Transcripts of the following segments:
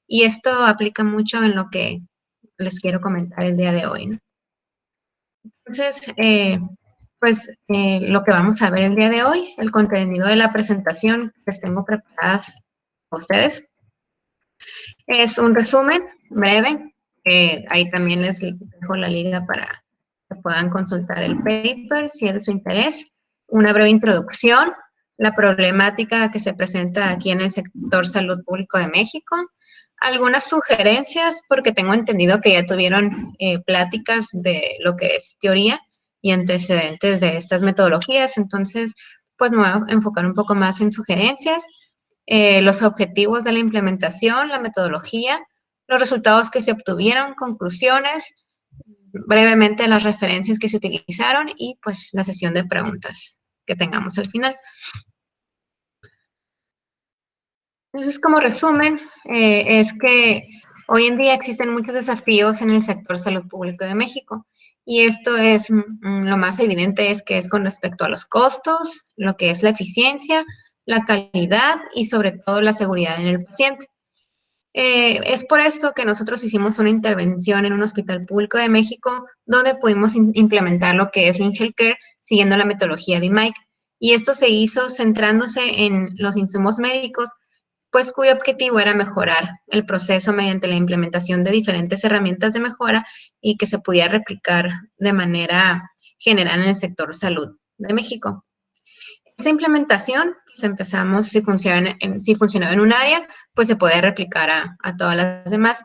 y esto aplica mucho en lo que les quiero comentar el día de hoy, ¿no? Entonces, lo que vamos a ver el día de hoy, el contenido de la presentación que les tengo preparadas a ustedes, es un resumen breve. Ahí también les dejo la liga para que puedan consultar el paper si es de su interés. Una breve introducción, la problemática que se presenta aquí en el sector salud público de México. Algunas sugerencias, porque tengo entendido que ya tuvieron pláticas de lo que es teoría y antecedentes de estas metodologías. Entonces, pues me voy a enfocar un poco más en sugerencias, los objetivos de la implementación, la metodología, los resultados que se obtuvieron, conclusiones, brevemente las referencias que se utilizaron y pues la sesión de preguntas que tengamos al final. Entonces, como resumen, es que hoy en día existen muchos desafíos en el sector salud público de México y esto es, lo más evidente es que es con respecto a los costos, lo que es la eficiencia, la calidad y sobre todo la seguridad en el paciente. Es por esto que nosotros hicimos una intervención en un hospital público de México donde pudimos implementar lo que es Lean Healthcare siguiendo la metodología de IMAIC. Y esto se hizo centrándose en los insumos médicos, pues cuyo objetivo era mejorar el proceso mediante la implementación de diferentes herramientas de mejora y que se pudiera replicar de manera general en el sector salud de México. Esta implementación, pues empezamos, si funcionaba en un área, pues se puede replicar a todas las demás.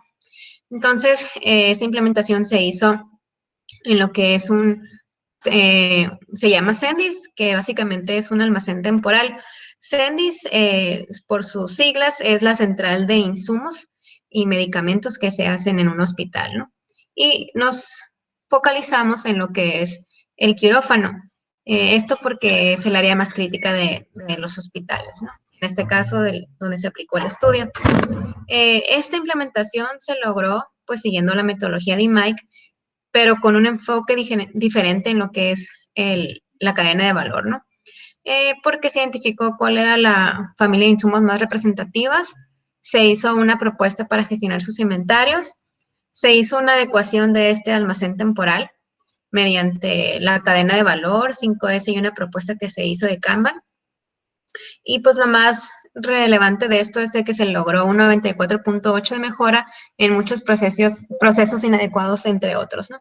Entonces, esta implementación se hizo en lo que es se llama Cendis, que básicamente es un almacén temporal. Cendis, por sus siglas, es la central de insumos y medicamentos que se hacen en un hospital, ¿no? Y nos focalizamos en lo que es el quirófano. Esto porque es el área más crítica de los hospitales, ¿no? En este caso, donde se aplicó el estudio. Esta implementación se logró, pues, siguiendo la metodología de IMAIC, pero con un enfoque diferente en lo que es la cadena de valor, ¿no? Porque se identificó cuál era la familia de insumos más representativas, se hizo una propuesta para gestionar sus inventarios, se hizo una adecuación de este almacén temporal mediante la cadena de valor 5S y una propuesta que se hizo de Kanban. Y pues lo más relevante de esto es de que se logró un 94.8 de mejora en muchos procesos inadecuados, entre otros, ¿no?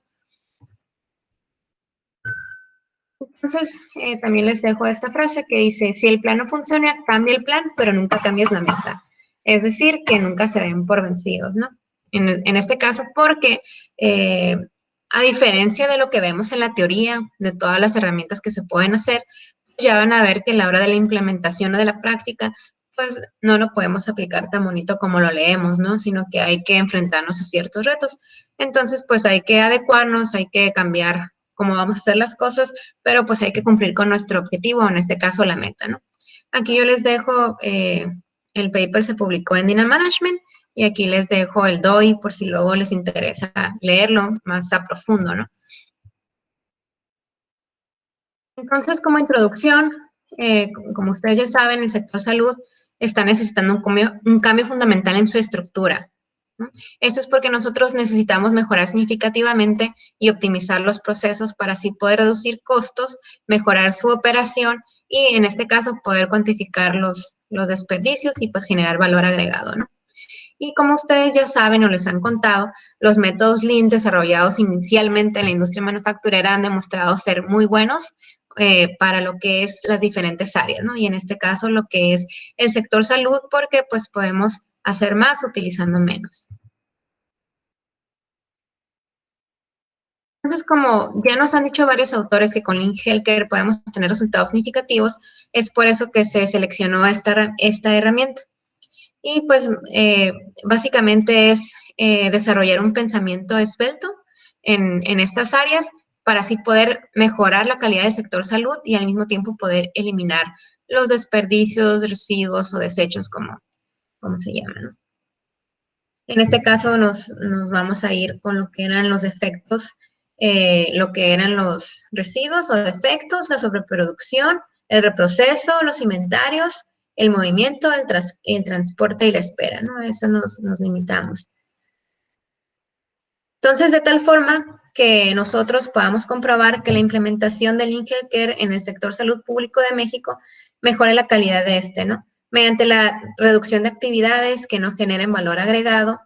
Entonces, también les dejo esta frase que dice, si el plan no funciona, cambia el plan, pero nunca cambies la meta. Es decir, que nunca se den por vencidos, ¿no? En este caso, porque a diferencia de lo que vemos en la teoría, de todas las herramientas que se pueden hacer, ya van a ver que a la hora de la implementación o de la práctica, pues no lo podemos aplicar tan bonito como lo leemos, ¿no? Sino que hay que enfrentarnos a ciertos retos. Entonces, pues hay que adecuarnos, hay que cambiar cómo vamos a hacer las cosas, pero pues hay que cumplir con nuestro objetivo, en este caso la meta, ¿no? Aquí yo les dejo, el paper se publicó en Dynam Management y aquí les dejo el DOI por si luego les interesa leerlo más a profundo, ¿no? Entonces, como introducción, como ustedes ya saben, el sector salud está necesitando un cambio fundamental en su estructura, ¿no? Eso es porque nosotros necesitamos mejorar significativamente y optimizar los procesos para así poder reducir costos, mejorar su operación y, en este caso, poder cuantificar los desperdicios y pues generar valor agregado, ¿no? Y como ustedes ya saben o les han contado, los métodos Lean desarrollados inicialmente en la industria manufacturera han demostrado ser muy buenos para lo que es las diferentes áreas, ¿no? Y en este caso lo que es el sector salud, porque pues podemos hacer más utilizando menos. Entonces, como ya nos han dicho varios autores que con Lean Healthcare podemos tener resultados significativos, es por eso que se seleccionó esta herramienta. Y pues básicamente es desarrollar un pensamiento esbelto en estas áreas para así poder mejorar la calidad del sector salud y al mismo tiempo poder eliminar los desperdicios, residuos o desechos, como se llaman, ¿no? En este caso nos vamos a ir con lo que eran los defectos, lo que eran los residuos o defectos, la sobreproducción, el reproceso, los inventarios el movimiento, el transporte y la espera, ¿no? A eso nos limitamos. Entonces, de tal forma que nosotros podamos comprobar que la implementación del Link Healthcare en el sector salud público de México mejore la calidad de este, ¿no? Mediante la reducción de actividades que no generen valor agregado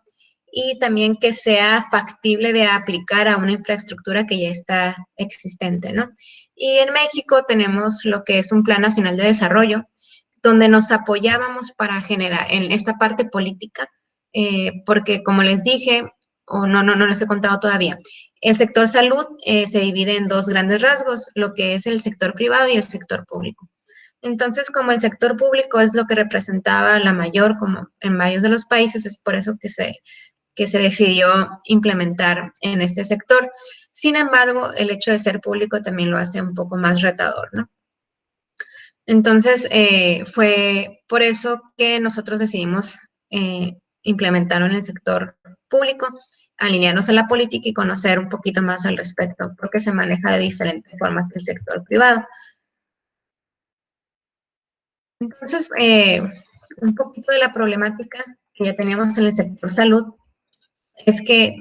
y también que sea factible de aplicar a una infraestructura que ya está existente, ¿no? Y en México tenemos lo que es un Plan Nacional de Desarrollo, donde nos apoyábamos para generar en esta parte política, porque como les dije, o no les he contado todavía, el sector salud se divide en dos grandes rasgos, lo que es el sector privado y el sector público. Entonces, como el sector público es lo que representaba la mayor, como en varios de los países, es por eso que se decidió implementar en este sector. Sin embargo, el hecho de ser público también lo hace un poco más retador, ¿no? Entonces, fue por eso que nosotros decidimos implementarlo en el sector público, alinearnos a la política y conocer un poquito más al respecto, porque se maneja de diferentes formas que el sector privado. Entonces, un poquito de la problemática que ya teníamos en el sector salud es que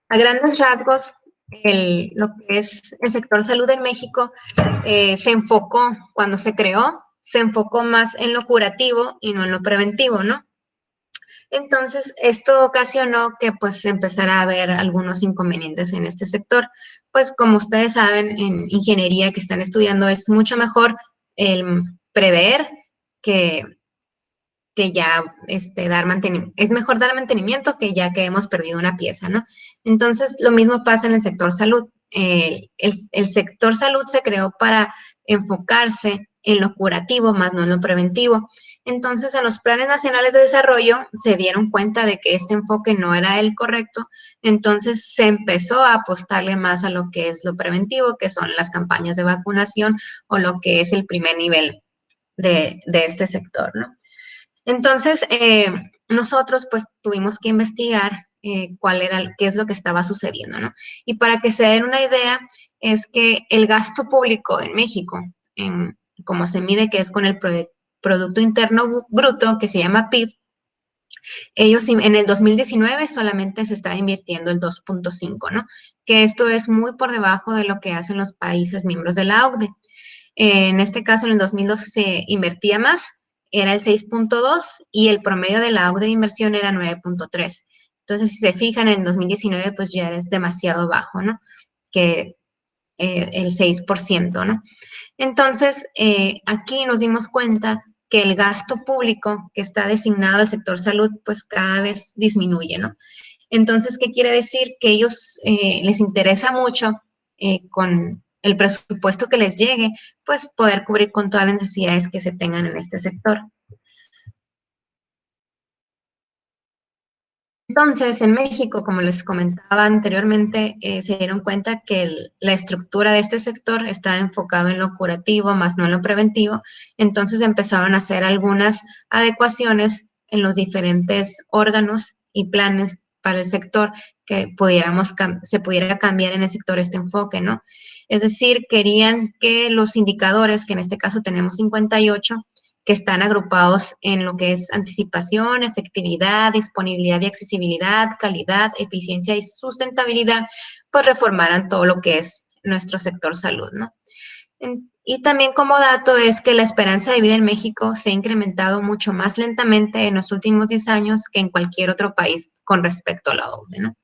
a grandes rasgos, lo que es el sector salud en México se enfocó, cuando se creó, se enfocó más en lo curativo y no en lo preventivo, ¿no? Entonces, esto ocasionó que pues empezara a haber algunos inconvenientes en este sector. Pues como ustedes saben, en ingeniería que están estudiando es mucho mejor el prever que, que ya dar mantenimiento. Es mejor dar mantenimiento que ya que hemos perdido una pieza, ¿no? Entonces, lo mismo pasa en el sector salud. El sector salud se creó para enfocarse en lo curativo, más no en lo preventivo. Entonces, en los planes nacionales de desarrollo se dieron cuenta de que este enfoque no era el correcto, entonces se empezó a apostarle más a lo que es lo preventivo, que son las campañas de vacunación o lo que es el primer nivel de este sector, ¿no? Entonces, nosotros pues tuvimos que investigar qué es lo que estaba sucediendo, ¿no? Y para que se den una idea, es que el gasto público en México, como se mide, que es con el Producto Interno Bruto, que se llama PIB, ellos en el 2019 solamente se estaba invirtiendo el 2.5, ¿no? Que esto es muy por debajo de lo que hacen los países miembros de la OCDE. En este caso, en el 2012 se invertía más, era el 6.2 y el promedio de la OCDE de inversión era 9.3. Entonces, si se fijan, en el 2019 pues ya es demasiado bajo, ¿no? Que el 6%, ¿no? Entonces, aquí nos dimos cuenta que el gasto público que está designado al sector salud pues cada vez disminuye, ¿no? Entonces, ¿qué quiere decir? Que ellos les interesa mucho con el presupuesto que les llegue, pues poder cubrir con todas las necesidades que se tengan en este sector. Entonces, en México, como les comentaba anteriormente, se dieron cuenta que la estructura de este sector está enfocado en lo curativo, más no en lo preventivo. Entonces, empezaron a hacer algunas adecuaciones en los diferentes órganos y planes para el sector que se pudiera cambiar en el sector este enfoque, ¿no? Es decir, querían que los indicadores, que en este caso tenemos 58, que están agrupados en lo que es anticipación, efectividad, disponibilidad y accesibilidad, calidad, eficiencia y sustentabilidad, pues reformaran todo lo que es nuestro sector salud, ¿no? Y también como dato es que la esperanza de vida en México se ha incrementado mucho más lentamente en los últimos 10 años que en cualquier otro país con respecto a la OCDE, ¿no?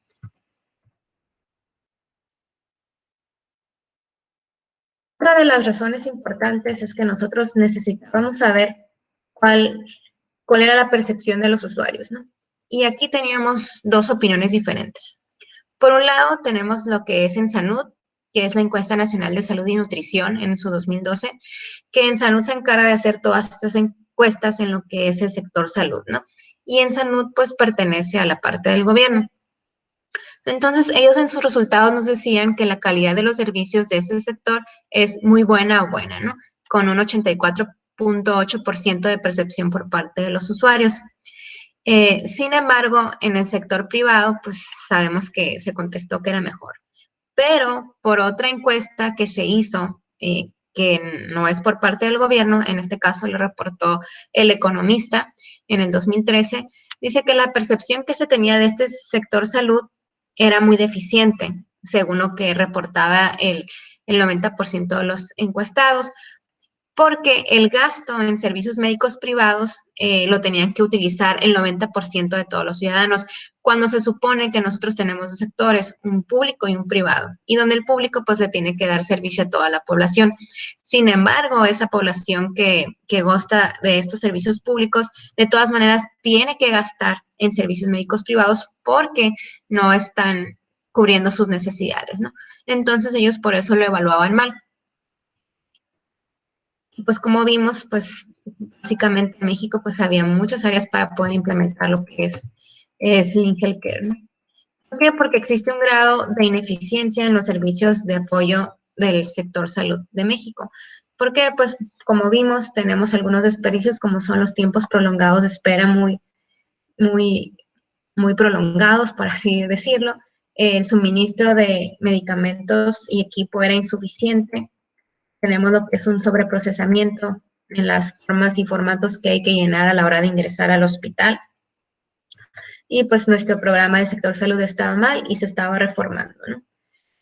Otra de las razones importantes es que nosotros necesitábamos saber cuál cuál era la percepción de los usuarios, ¿no? Y aquí teníamos dos opiniones diferentes. Por un lado, tenemos lo que es en Sanud, que es la Encuesta Nacional de Salud y Nutrición en su 2012, que en Sanud se encarga de hacer todas estas encuestas en lo que es el sector salud, ¿no? Y en Sanud, pues, pertenece a la parte del gobierno. Entonces, ellos en sus resultados nos decían que la calidad de los servicios de ese sector es muy buena o buena, ¿no? Con un 84.8% de percepción por parte de los usuarios. Sin embargo, en el sector privado, pues sabemos que se contestó que era mejor. Pero por otra encuesta que se hizo que no es por parte del gobierno, en este caso lo reportó El Economista en el 2013, dice que la percepción que se tenía de este sector salud era muy deficiente, según lo que reportaba el 90% de los encuestados, porque el gasto en servicios médicos privados lo tenían que utilizar el 90% de todos los ciudadanos, cuando se supone que nosotros tenemos dos sectores, un público y un privado, y donde el público pues le tiene que dar servicio a toda la población. Sin embargo, esa población que goza de estos servicios públicos, de todas maneras, tiene que gastar en servicios médicos privados porque no están cubriendo sus necesidades, ¿no? Entonces ellos por eso lo evaluaban mal. Y pues como vimos, pues básicamente en México pues había muchas áreas para poder implementar lo que es Lean Healthcare, ¿no? ¿Por qué? Porque existe un grado de ineficiencia en los servicios de apoyo del sector salud de México. Porque, pues, como vimos, tenemos algunos desperdicios como son los tiempos prolongados de espera muy, muy prolongados, por así decirlo. El suministro de medicamentos y equipo era insuficiente. Tenemos lo que es un sobreprocesamiento en las formas y formatos que hay que llenar a la hora de ingresar al hospital. Y pues nuestro programa del sector salud estaba mal y se estaba reformando, ¿no?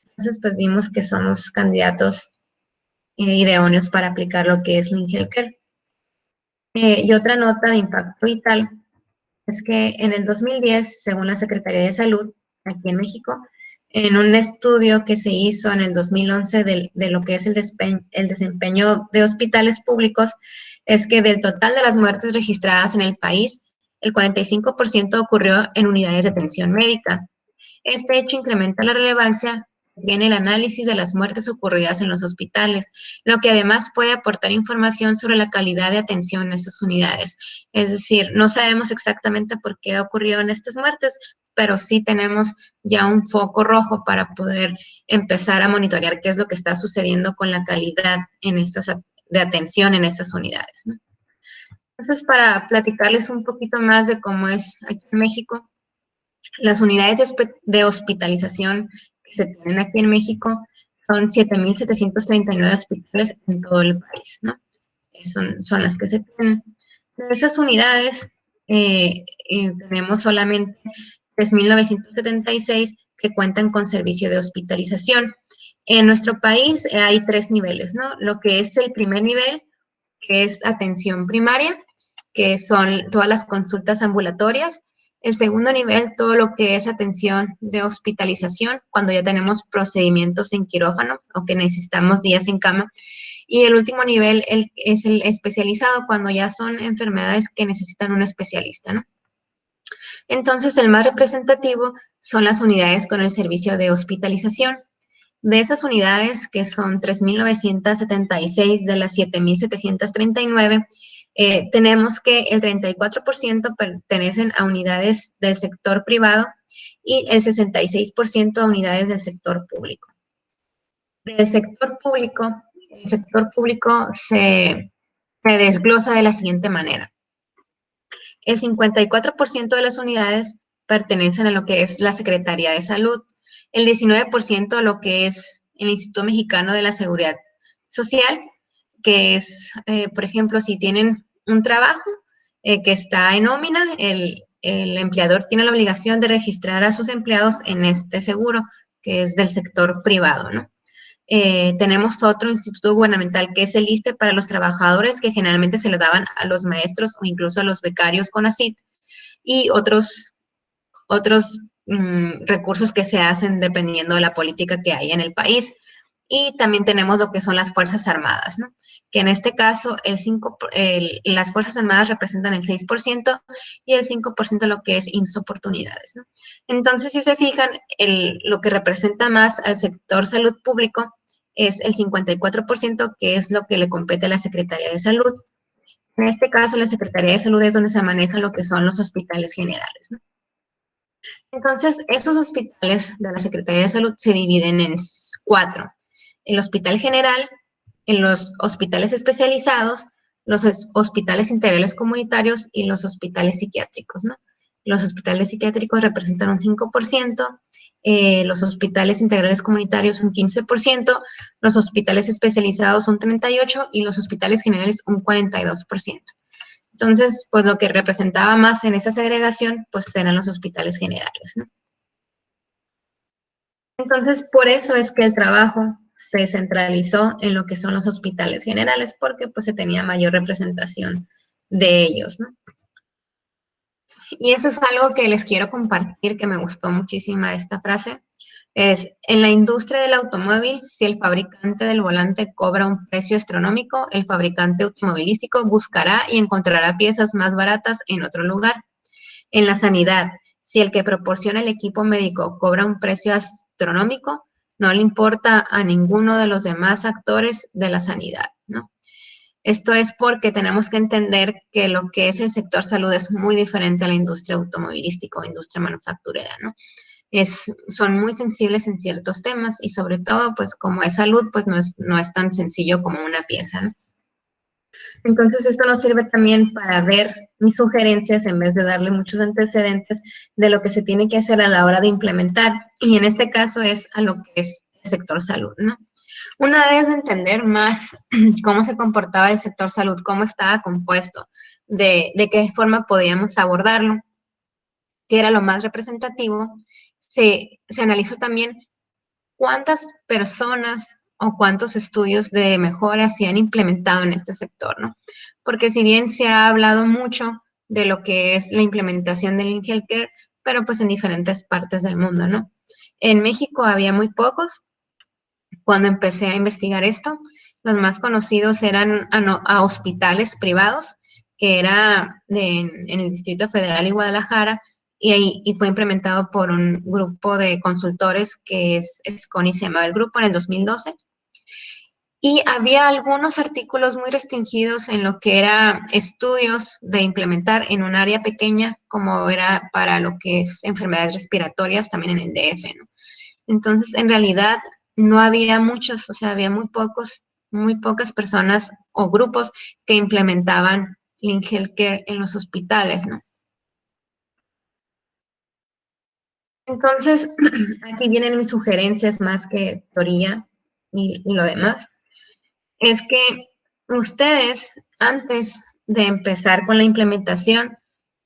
Entonces, pues vimos que somos candidatos idóneos para aplicar lo que es Lean Healthcare. Y otra nota de impacto vital es que en el 2010, según la Secretaría de Salud, aquí en México, en un estudio que se hizo en el 2011 de lo que es el desempeño de hospitales públicos, es que del total de las muertes registradas en el país, el 45% ocurrió en unidades de atención médica. Este hecho incrementa la relevancia en el análisis de las muertes ocurridas en los hospitales, lo que además puede aportar información sobre la calidad de atención en estas unidades. Es decir, no sabemos exactamente por qué ocurrieron estas muertes, pero sí tenemos ya un foco rojo para poder empezar a monitorear qué es lo que está sucediendo con la calidad en estas de atención en estas unidades, ¿no? Entonces, para platicarles un poquito más de cómo es aquí en México, las unidades de hospitalización que se tienen aquí en México son 7,739 hospitales en todo el país, ¿no? Son las que se tienen. De esas unidades, tenemos solamente 3,976 que cuentan con servicio de hospitalización. En nuestro país hay tres niveles, ¿no? Lo que es el primer nivel, que es atención primaria, que son todas las consultas ambulatorias. El segundo nivel, todo lo que es atención de hospitalización, cuando ya tenemos procedimientos en quirófano o que necesitamos días en cama. Y el último nivel es el especializado, cuando ya son enfermedades que necesitan un especialista, ¿no? Entonces, el más representativo son las unidades con el servicio de hospitalización. De esas unidades, que son 3,976 de las 7,739, tenemos que el 34% pertenecen a unidades del sector privado y el 66% a unidades del sector público. Del sector público, el sector público se desglosa de la siguiente manera. El 54% de las unidades pertenecen a lo que es la Secretaría de Salud, el 19% a lo que es el Instituto Mexicano de la Seguridad Social, que es, por ejemplo, si tienen un trabajo que está en nómina, el empleador tiene la obligación de registrar a sus empleados en este seguro, que es del sector privado, ¿no? Tenemos otro instituto gubernamental que es el ISSSTE para los trabajadores, que generalmente se le daban a los maestros o incluso a los becarios con ACID, y otros recursos que se hacen dependiendo de la política que hay en el país. Y también tenemos lo que son las Fuerzas Armadas, ¿no? Que en este caso las Fuerzas Armadas representan el 6% y el 5% lo que es IMSS Oportunidades, ¿no? Entonces, si se fijan, lo que representa más al sector salud público es el 54%, que es lo que le compete a la Secretaría de Salud. En este caso, la Secretaría de Salud es donde se maneja lo que son los hospitales generales, ¿no? Entonces, esos hospitales de la Secretaría de Salud se dividen en 4. El hospital general, en los hospitales especializados, los hospitales integrales comunitarios y los hospitales psiquiátricos, ¿no? Los hospitales psiquiátricos representan un 5% los hospitales integrales comunitarios un 15%, los hospitales especializados un 38% y los hospitales generales un 42%. Entonces, pues lo que representaba más en esa segregación, pues eran los hospitales generales, ¿no? Entonces, por eso es que el trabajo se centralizó en lo que son los hospitales generales, porque pues se tenía mayor representación de ellos, ¿no? Y eso es algo que les quiero compartir, que me gustó muchísimo esta frase. Es, en la industria del automóvil, si el fabricante del volante cobra un precio astronómico, el fabricante automovilístico buscará y encontrará piezas más baratas en otro lugar. En la sanidad, si el que proporciona el equipo médico cobra un precio astronómico, no le importa a ninguno de los demás actores de la sanidad, ¿no? Esto es porque tenemos que entender que lo que es el sector salud es muy diferente a la industria automovilística o industria manufacturera, ¿no? Son muy sensibles en ciertos temas y sobre todo, pues como es salud, pues no es tan sencillo como una pieza, ¿no? Entonces, esto nos sirve también para ver mis sugerencias en vez de darle muchos antecedentes de lo que se tiene que hacer a la hora de implementar. Y en este caso es a lo que es el sector salud, ¿no? Una vez de entender más cómo se comportaba el sector salud, cómo estaba compuesto, de qué forma podíamos abordarlo, que era lo más representativo, se analizó también cuántas personas o cuántos estudios de mejora se han implementado en este sector, ¿no? Porque si bien se ha hablado mucho de lo que es la implementación del healthcare, pero pues en diferentes partes del mundo, ¿no? En México había muy pocos cuando empecé a investigar esto. Los más conocidos eran a hospitales privados, que era en el Distrito Federal y Guadalajara, y fue implementado por un grupo de consultores que es SCONI, se llamaba el grupo, en el 2012. Y había algunos artículos muy restringidos en lo que era estudios de implementar en un área pequeña, como era para lo que es enfermedades respiratorias, también en el DF, ¿no? Entonces, en realidad, no había muchos, o sea, había muy pocas personas o grupos que implementaban Lean Healthcare en los hospitales, ¿no? Entonces, aquí vienen mis sugerencias más que teoría y lo demás. Es que ustedes, antes de empezar con la implementación,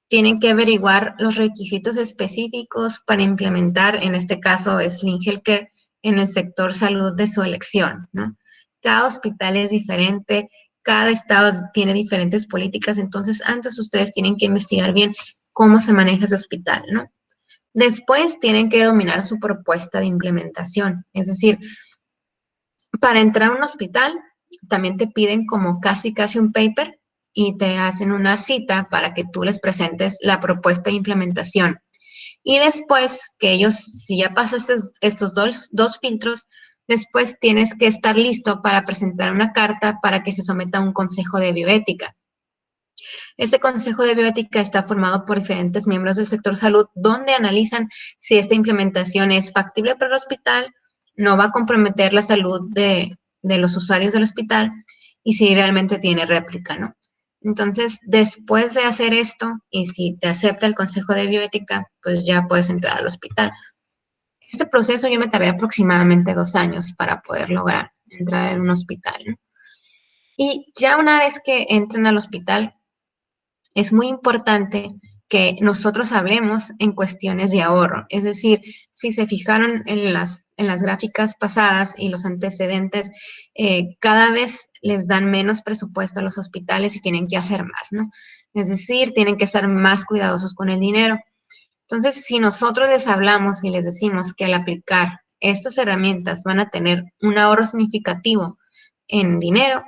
tienen que averiguar los requisitos específicos para implementar, en este caso es Lean Healthcare, en el sector salud de su elección, ¿no? Cada hospital es diferente, cada estado tiene diferentes políticas, entonces antes ustedes tienen que investigar bien cómo se maneja ese hospital, ¿no? Después tienen que dominar su propuesta de implementación, es decir, para entrar a un hospital también te piden como casi un paper y te hacen una cita para que tú les presentes la propuesta de implementación. Y después que ellos, si ya pasaste estos dos filtros, después tienes que estar listo para presentar una carta para que se someta a un consejo de bioética. Este consejo de bioética está formado por diferentes miembros del sector salud donde analizan si esta implementación es factible para el hospital, no va a comprometer la salud de los usuarios del hospital y si realmente tiene réplica, ¿no? Entonces, después de hacer esto, y si te acepta el consejo de bioética, pues ya puedes entrar al hospital. Este proceso yo me tardé aproximadamente 2 años para poder lograr entrar en un hospital, ¿no? Y ya una vez que entren al hospital, es muy importante que nosotros hablemos en cuestiones de ahorro. Es decir, si se fijaron en las gráficas pasadas y los antecedentes, cada vez les dan menos presupuesto a los hospitales y tienen que hacer más, ¿no? Es decir, tienen que ser más cuidadosos con el dinero. Entonces, si nosotros les hablamos y les decimos que al aplicar estas herramientas van a tener un ahorro significativo en dinero,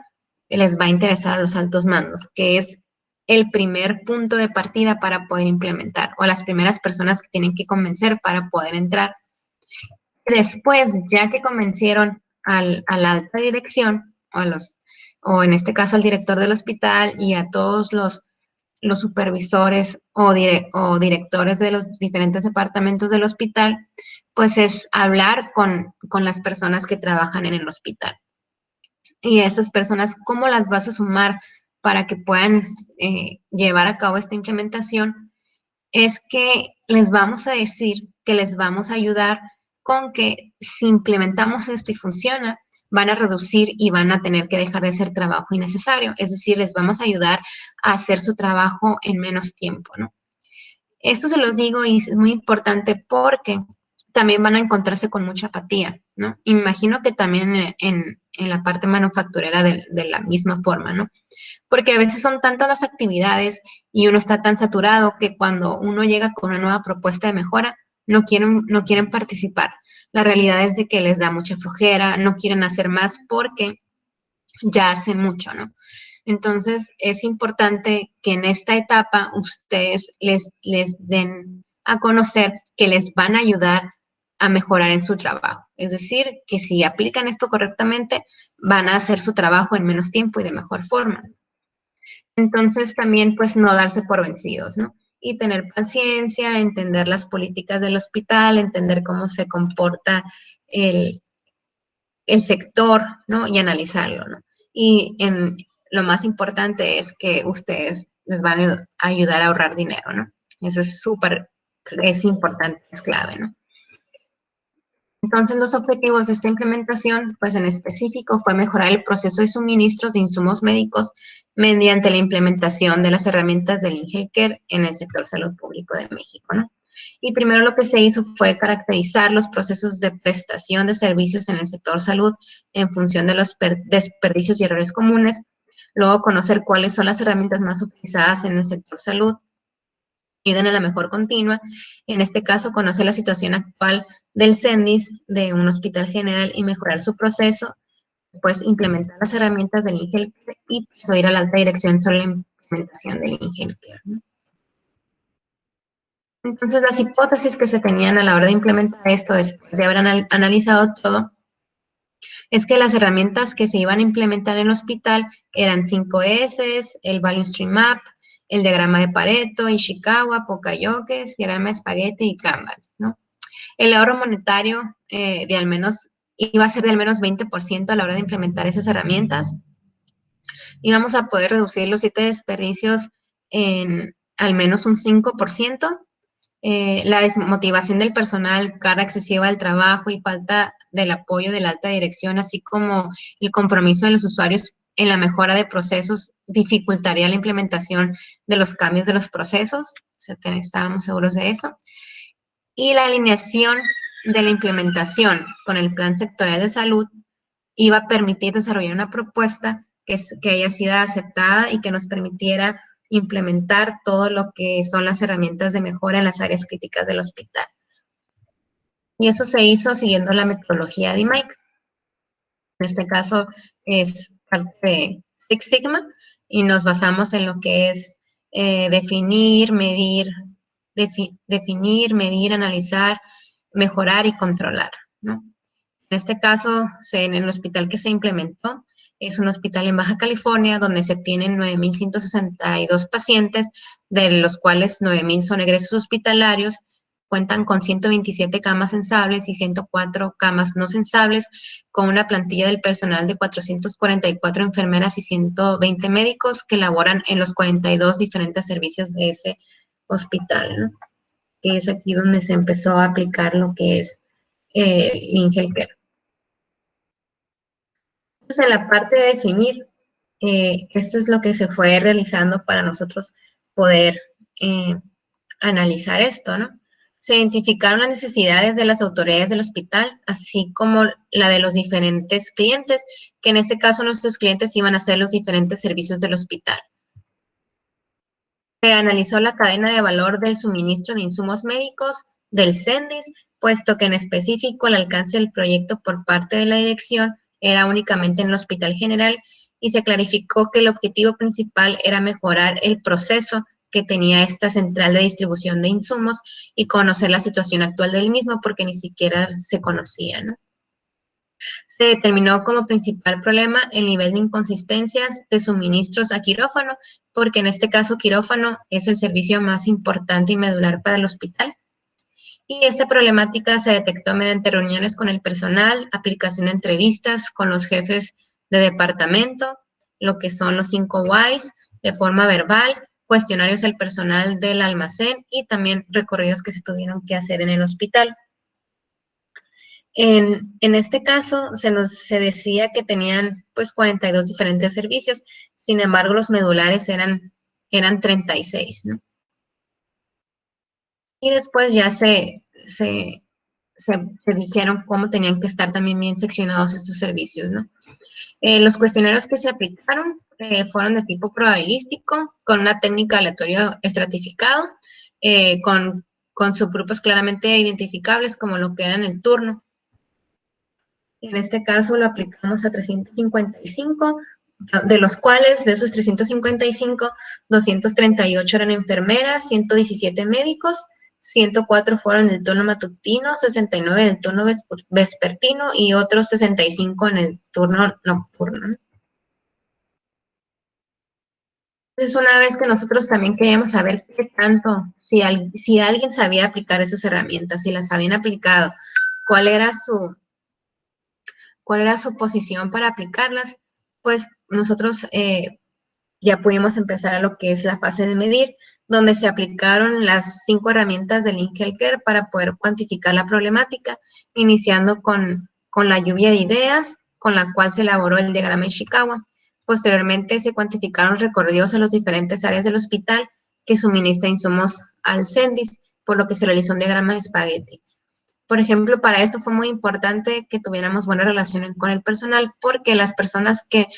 les va a interesar a los altos mandos, que es el primer punto de partida para poder implementar o las primeras personas que tienen que convencer para poder entrar. Después, ya que convencieron a la alta dirección o en este caso al director del hospital y a todos los supervisores o directores de los diferentes departamentos del hospital, pues es hablar con las personas que trabajan en el hospital. Y esas personas, ¿cómo las vas a sumar para que puedan llevar a cabo esta implementación? Es que les vamos a decir que les vamos a ayudar con que si implementamos esto y funciona, van a reducir y van a tener que dejar de hacer trabajo innecesario. Es decir, les vamos a ayudar a hacer su trabajo en menos tiempo, ¿no? Esto se los digo y es muy importante porque también van a encontrarse con mucha apatía, ¿no? Imagino que también en la parte manufacturera de la misma forma, ¿no? Porque a veces son tantas las actividades y uno está tan saturado que cuando uno llega con una nueva propuesta de mejora, no quieren participar. La realidad es de que les da mucha flojera, no quieren hacer más porque ya hacen mucho, ¿no? Entonces, es importante que en esta etapa ustedes les den a conocer que les van a ayudar a mejorar en su trabajo. Es decir, que si aplican esto correctamente, van a hacer su trabajo en menos tiempo y de mejor forma. Entonces, también, pues, no darse por vencidos, ¿no? Y tener paciencia, entender las políticas del hospital, entender cómo se comporta el, el sector, ¿no? Y analizarlo, ¿no? Y lo más importante es que ustedes les van a ayudar a ahorrar dinero, ¿no? Eso es importante, es clave, ¿no? Entonces, los objetivos de esta implementación, pues en específico, fue mejorar el proceso de suministros de insumos médicos mediante la implementación de las herramientas del InHealthcare en el sector salud público de México, ¿no? Y primero lo que se hizo fue caracterizar los procesos de prestación de servicios en el sector salud en función de los desperdicios y errores comunes. Luego, conocer cuáles son las herramientas más utilizadas en el sector salud, ayuden a la mejor continua. En este caso, conocer la situación actual del CENDIS de un hospital general y mejorar su proceso, pues implementar las herramientas del InHealthcare y pues, ir a la alta dirección sobre la implementación del InHealthcare, ¿no? Entonces, las hipótesis que se tenían a la hora de implementar esto, después de haber analizado todo, es que las herramientas que se iban a implementar en el hospital eran 5S, el Value Stream Map, el diagrama de Pareto, Ishikawa, Pokayokes, diagrama de espagueti y Kanban, ¿no? El ahorro monetario de al menos iba a ser de al menos 20% a la hora de implementar esas herramientas. Íbamos a poder reducir los 7 desperdicios en al menos un 5%. La desmotivación del personal, carga excesiva del trabajo y falta del apoyo de la alta dirección, así como el compromiso de los usuarios en la mejora de procesos, dificultaría la implementación de los cambios de los procesos. O sea, estábamos seguros de eso. Y la alineación de la implementación con el Plan Sectorial de Salud iba a permitir desarrollar una propuesta que haya sido aceptada y que nos permitiera implementar todo lo que son las herramientas de mejora en las áreas críticas del hospital. Y eso se hizo siguiendo la metodología de IMAIC. En este caso es parte de Six Sigma y nos basamos en lo que es definir, medir, analizar, mejorar y controlar, ¿no? En este caso, en el hospital que se implementó, es un hospital en Baja California donde se tienen 9,162 pacientes, de los cuales 9,000 son egresos hospitalarios, cuentan con 127 camas sensables y 104 camas no sensables, con una plantilla del personal de 444 enfermeras y 120 médicos que laboran en los 42 diferentes servicios de ese hospital, ¿no? Que es aquí donde se empezó a aplicar lo que es InHealthcare. Entonces, en la parte de definir, esto es lo que se fue realizando para nosotros poder analizar esto, ¿no? Se identificaron las necesidades de las autoridades del hospital, así como la de los diferentes clientes, que en este caso nuestros clientes iban a ser los diferentes servicios del hospital. Se analizó la cadena de valor del suministro de insumos médicos del CENDIS, puesto que en específico el alcance del proyecto por parte de la dirección era únicamente en el Hospital General y se clarificó que el objetivo principal era mejorar el proceso que tenía esta central de distribución de insumos y conocer la situación actual del mismo porque ni siquiera se conocía, ¿no? Se determinó como principal problema el nivel de inconsistencias de suministros a quirófano, porque en este caso quirófano es el servicio más importante y medular para el hospital. Y esta problemática se detectó mediante reuniones con el personal, aplicación de entrevistas con los jefes de departamento, lo que son los 5 whys, de forma verbal, cuestionarios al personal del almacén y también recorridos que se tuvieron que hacer en el hospital. En este caso, se decía que tenían pues 42 diferentes servicios, sin embargo, los medulares eran 36, ¿no? Y después ya se dijeron cómo tenían que estar también bien seccionados estos servicios, ¿no? Los cuestionarios que se aplicaron fueron de tipo probabilístico, con una técnica aleatorio estratificado, con subgrupos claramente identificables como lo que era en el turno. En este caso lo aplicamos a 355, de los cuales, de esos 355, 238 eran enfermeras, 117 médicos, 104 fueron del turno matutino, 69 del turno vespertino y otros 65 en el turno nocturno. Entonces, una vez que nosotros también queríamos saber qué tanto, si alguien sabía aplicar esas herramientas, si las habían aplicado, cuál era su posición para aplicarlas, pues nosotros ya pudimos empezar a lo que es la fase de medir, donde se aplicaron las 5 herramientas del Link Healthcare para poder cuantificar la problemática, iniciando con la lluvia de ideas, con la cual se elaboró el diagrama de Ishikawa. Posteriormente se cuantificaron recorridos a las diferentes áreas del hospital que suministra insumos al CENDIS, por lo que se realizó un diagrama de espagueti. Por ejemplo, para esto fue muy importante que tuviéramos buena relación con el personal, porque las personas que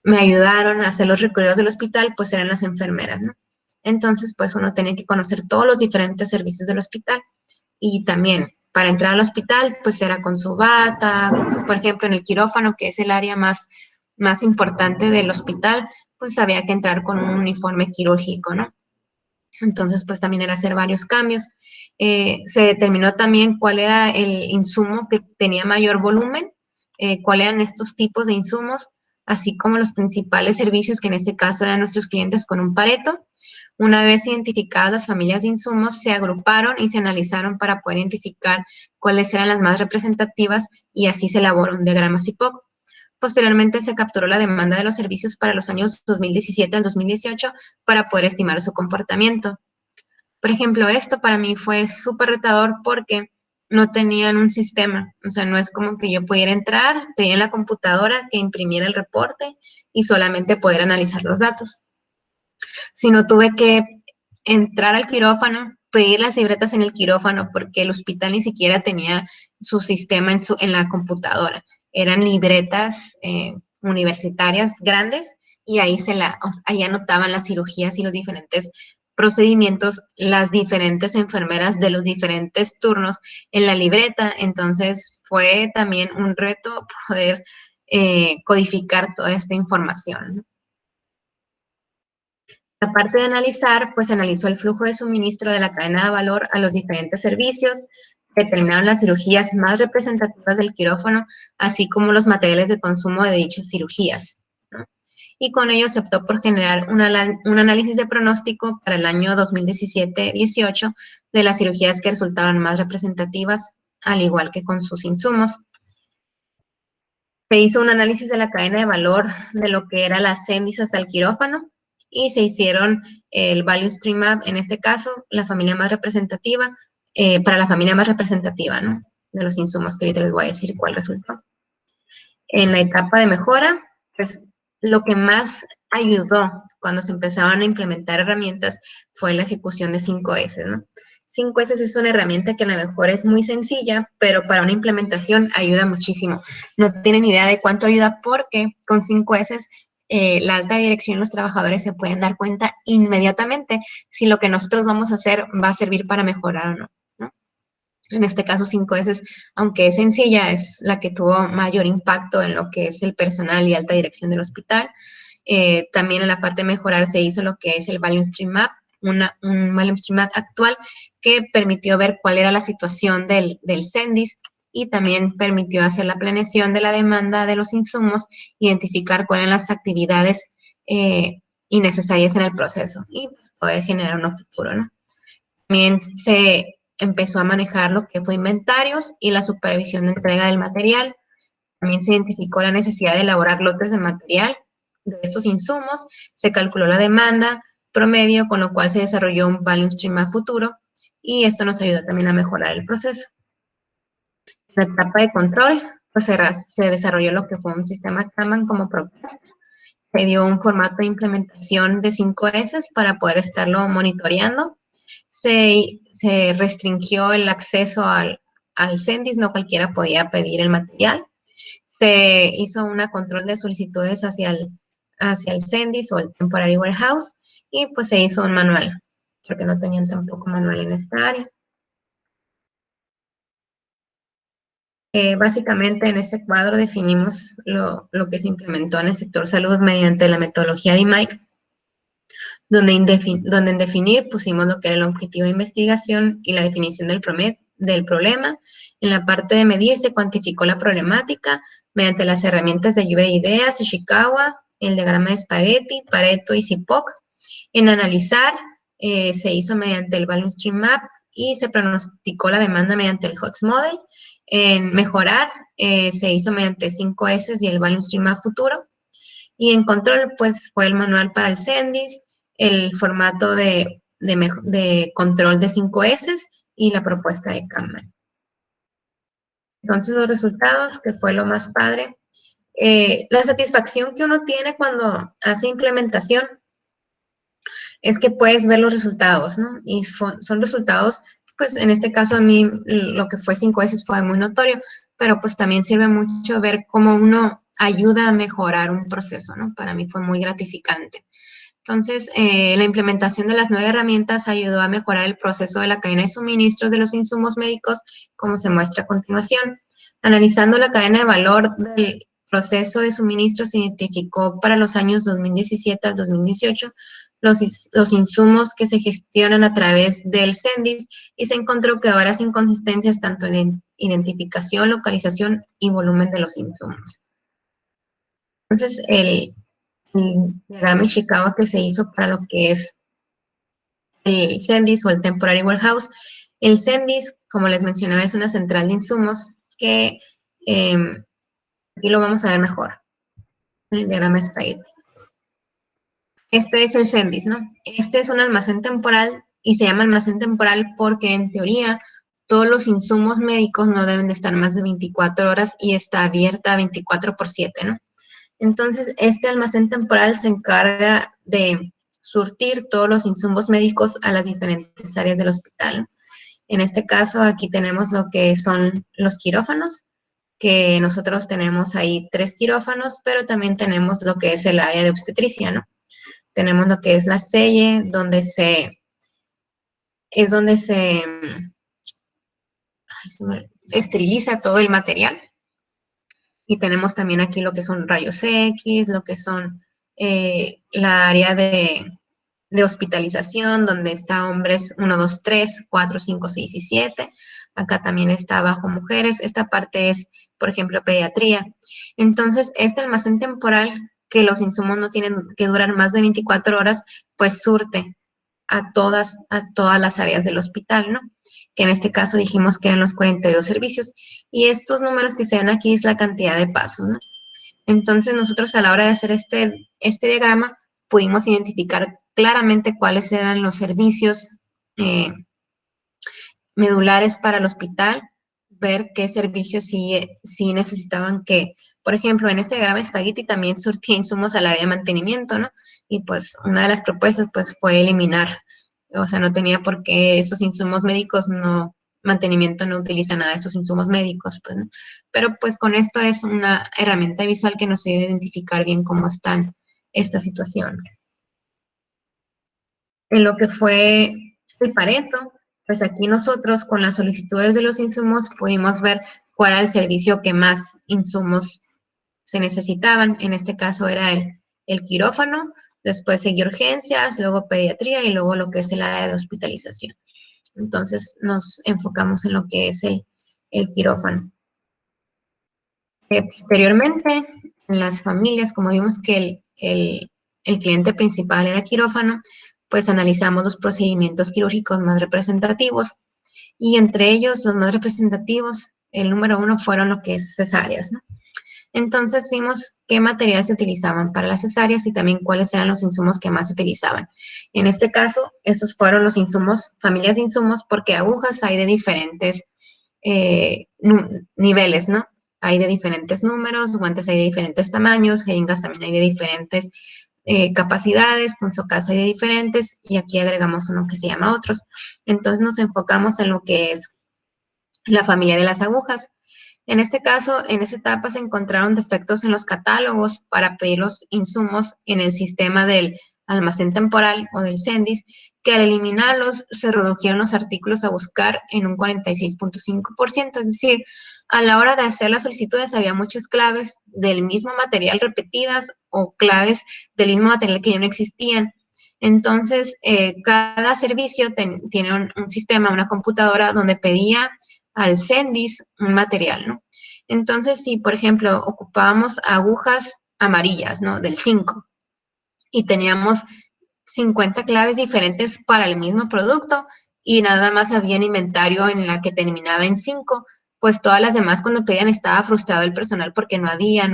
me ayudaron a hacer los recorridos del hospital, pues eran las enfermeras, ¿no? Entonces, pues uno tenía que conocer todos los diferentes servicios del hospital. Y también, para entrar al hospital, pues era con su bata, por ejemplo, en el quirófano, que es el área más importante del hospital, pues había que entrar con un uniforme quirúrgico, ¿no? Entonces, pues también era hacer varios cambios. Se determinó también cuál era el insumo que tenía mayor volumen, cuáles eran estos tipos de insumos, así como los principales servicios, que en este caso eran nuestros clientes con un Pareto. Una vez identificadas las familias de insumos, se agruparon y se analizaron para poder identificar cuáles eran las más representativas y así se elaboró un diagrama CIPOC. Posteriormente se capturó la demanda de los servicios para los años 2017 al 2018 para poder estimar su comportamiento. Por ejemplo, esto para mí fue súper retador porque no tenían un sistema. O sea, no es como que yo pudiera entrar, pedir en la computadora que imprimiera el reporte y solamente poder analizar los datos, sino tuve que entrar al quirófano, pedir las libretas en el quirófano porque el hospital ni siquiera tenía su sistema en la computadora. Eran libretas universitarias grandes y ahí anotaban las cirugías y los diferentes procedimientos, las diferentes enfermeras de los diferentes turnos en la libreta. Entonces fue también un reto poder codificar toda esta información. Aparte de analizar, pues analizó el flujo de suministro de la cadena de valor a los diferentes servicios, determinaron las cirugías más representativas del quirófano, así como los materiales de consumo de dichas cirugías, ¿no? Y con ello se optó por generar un análisis de pronóstico para el año 2017-18 de las cirugías que resultaron más representativas, al igual que con sus insumos. Se hizo un análisis de la cadena de valor de lo que era la CENDIS hasta el quirófano y se hicieron el Value Stream Map, en este caso, la familia más representativa, para la familia más representativa, ¿no? De los insumos, que ahorita les voy a decir cuál resultó. En la etapa de mejora, pues lo que más ayudó cuando se empezaron a implementar herramientas fue la ejecución de 5S, ¿no? 5S es una herramienta que a lo mejor es muy sencilla, pero para una implementación ayuda muchísimo. No tienen idea de cuánto ayuda porque con 5S la alta dirección y los trabajadores se pueden dar cuenta inmediatamente si lo que nosotros vamos a hacer va a servir para mejorar o no, ¿no? En este caso, 5S, aunque es sencilla, es la que tuvo mayor impacto en lo que es el personal y alta dirección del hospital. También en la parte de mejorar se hizo lo que es el Volume Stream Map, un Volume Stream Map actual que permitió ver cuál era la situación del CENDIS y también permitió hacer la planeación de la demanda de los insumos, identificar cuáles eran las actividades innecesarias en el proceso y poder generar un futuro, ¿no? También se empezó a manejar lo que fue inventarios y la supervisión de entrega del material. También se identificó la necesidad de elaborar lotes de material de estos insumos, se calculó la demanda promedio, con lo cual se desarrolló un volume stream a futuro y esto nos ayudó también a mejorar el proceso. la etapa de control, pues se desarrolló lo que fue un sistema Kanban como propuesta. Se dio un formato de implementación de 5S para poder estarlo monitoreando. Se restringió el acceso al CENDIS, no cualquiera podía pedir el material. Se hizo una control de solicitudes hacia el CENDIS o el Temporary Warehouse y pues se hizo un manual, porque no tenían tampoco manual en esta área. Básicamente en este cuadro definimos lo que se implementó en el sector salud mediante la metodología de IMAIC, donde en definir pusimos lo que era el objetivo de investigación y la definición del problema. En la parte de medir se cuantificó la problemática mediante las herramientas de lluvia de ideas, Ishikawa, el diagrama de Spaghetti, Pareto y CIPOC. En analizar se hizo mediante el Value Stream Map y se pronosticó la demanda mediante el HOTS Model. En mejorar se hizo mediante 5S y el Value Stream Map futuro. Y en control, pues fue el manual para el CENDIS, el formato de control de 5S y la propuesta de Kanban. Entonces, los resultados, que fue lo más padre, la satisfacción que uno tiene cuando hace implementación es que puedes ver los resultados, ¿no? Y son resultados, pues en este caso a mí lo que fue 5S fue muy notorio, pero pues también sirve mucho ver cómo uno ayuda a mejorar un proceso, ¿no? Para mí fue muy gratificante. Entonces, la implementación de las 9 herramientas ayudó a mejorar el proceso de la cadena de suministros de los insumos médicos, como se muestra a continuación. Analizando la cadena de valor del proceso de suministro, se identificó para los años 2017 al 2018 los insumos que se gestionan a través del CENDIS y se encontró que varias inconsistencias tanto en identificación, localización y volumen de los insumos. Entonces, el diagrama Ishikawa que se hizo para lo que es el CENDIS o el Temporary Warehouse. El CENDIS, como les mencionaba, es una central de insumos que aquí lo vamos a ver mejor. El diagrama está ahí. Este es el CENDIS, ¿no? Este es un almacén temporal y se llama almacén temporal porque en teoría todos los insumos médicos no deben de estar más de 24 horas y está abierta 24/7, ¿no? Entonces, este almacén temporal se encarga de surtir todos los insumos médicos a las diferentes áreas del hospital. En este caso, aquí tenemos lo que son los quirófanos, que nosotros tenemos ahí 3 quirófanos, pero también tenemos lo que es el área de obstetricia, ¿no? Tenemos lo que es la selle, donde se esteriliza todo el material. Y tenemos también aquí lo que son rayos X, lo que son la área de hospitalización, donde está hombres 1, 2, 3, 4, 5, 6 y 7. Acá también está abajo mujeres. Esta parte es, por ejemplo, pediatría. Entonces, este almacén temporal, que los insumos no tienen que durar más de 24 horas, pues surte a todas las áreas del hospital, ¿no? Que en este caso dijimos que eran los 42 servicios. Y estos números que se ven aquí es la cantidad de pasos, ¿no? Entonces, nosotros a la hora de hacer este diagrama, pudimos identificar claramente cuáles eran los servicios medulares para el hospital, ver qué servicios sí necesitaban que, por ejemplo, en este diagrama Spaghetti también surtía insumos al área de mantenimiento, ¿no? Y pues una de las propuestas pues fue eliminar, o sea, no tenía por qué esos insumos médicos mantenimiento no utiliza nada de esos insumos médicos, pues, ¿no? Pero pues con esto es una herramienta visual que nos ayuda a identificar bien cómo están esta situación. En lo que fue el Pareto, pues aquí nosotros con las solicitudes de los insumos pudimos ver cuál era el servicio que más insumos se necesitaban. En este caso era el quirófano, después seguía urgencias, luego pediatría y luego lo que es el área de hospitalización. Entonces nos enfocamos en lo que es el quirófano. Posteriormente, en las familias, como vimos que el cliente principal era quirófano, pues analizamos los procedimientos quirúrgicos más representativos y entre ellos los más representativos, el número 1 fueron lo que es cesáreas, ¿no? Entonces vimos qué materiales se utilizaban para las cesáreas y también cuáles eran los insumos que más se utilizaban. En este caso, esos fueron los insumos, familias de insumos, porque agujas hay de diferentes niveles, ¿no? Hay de diferentes números, guantes hay de diferentes tamaños, jeringas también hay de diferentes capacidades, con socas hay de diferentes, y aquí agregamos uno que se llama otros. Entonces nos enfocamos en lo que es la familia de las agujas. En este caso, en esa etapa se encontraron defectos en los catálogos para pedir los insumos en el sistema del almacén temporal o del CENDIS, que al eliminarlos se redujeron los artículos a buscar en un 46.5%, es decir, a la hora de hacer las solicitudes había muchas claves del mismo material repetidas o claves del mismo material que ya no existían. Entonces, cada servicio tiene un sistema, una computadora donde pedía al CENDIS un material, ¿no? Entonces, si, por ejemplo, ocupábamos agujas amarillas, ¿no? Del 5 y teníamos 50 claves diferentes para el mismo producto y nada más había un inventario en la que terminaba en 5, pues todas las demás cuando pedían estaba frustrado el personal porque no había.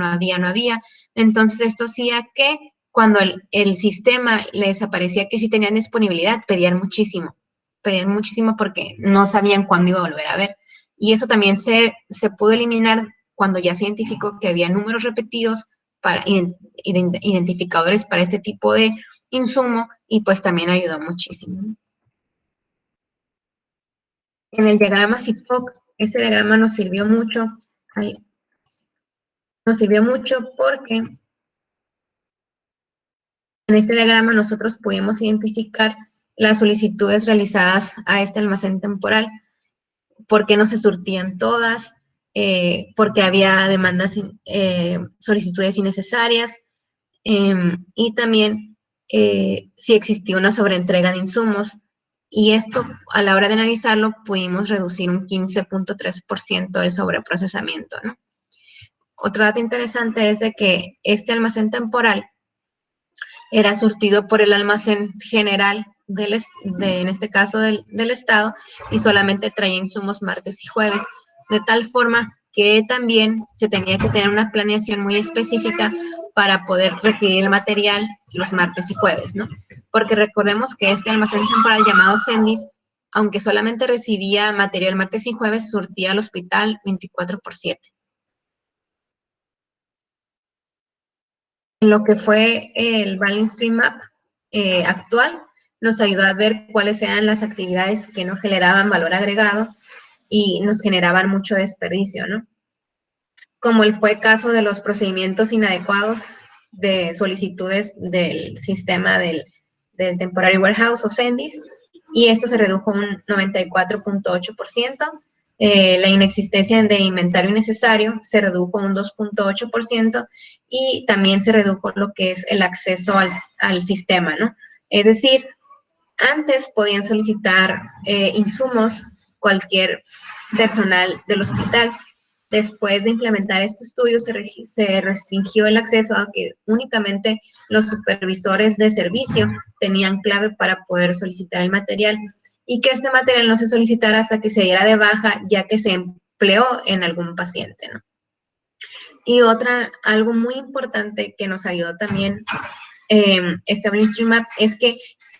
Entonces, esto hacía que cuando el sistema les aparecía que sí tenían disponibilidad, pedían muchísimo porque no sabían cuándo iba a volver a ver. Y eso también se pudo eliminar cuando ya se identificó que había números repetidos para identificadores para este tipo de insumo, y pues también ayudó muchísimo. En el diagrama CIFOC, este diagrama nos sirvió mucho porque en este diagrama nosotros pudimos identificar las solicitudes realizadas a este almacén temporal, por qué no se surtían todas, porque había demandas, solicitudes innecesarias, y también si existía una sobreentrega de insumos. Y esto, a la hora de analizarlo, pudimos reducir un 15.3% del sobreprocesamiento, ¿no? Otro dato interesante es de que este almacén temporal era surtido por el almacén general en este caso del Estado, y solamente traía insumos martes y jueves, de tal forma que también se tenía que tener una planeación muy específica para poder requerir el material los martes y jueves, ¿no? Porque recordemos que este almacén temporal llamado CENDIS, aunque solamente recibía material martes y jueves, surtía al hospital 24/7. En lo que fue el Value Stream Map actual, nos ayudó a ver cuáles eran las actividades que no generaban valor agregado y nos generaban mucho desperdicio, ¿no? Como fue el caso de los procedimientos inadecuados de solicitudes del sistema del Temporary Warehouse o CENDIS, y esto se redujo un 94.8%. La inexistencia de inventario innecesario se redujo un 2.8%, y también se redujo lo que es el acceso al sistema, ¿no? Es decir, antes podían solicitar insumos cualquier personal del hospital. Después de implementar este estudio, se restringió el acceso a que únicamente los supervisores de servicio tenían clave para poder solicitar el material, y que este material no se solicitara hasta que se diera de baja, ya que se empleó en algún paciente, ¿no? Y algo muy importante que nos ayudó también este Stream Map es que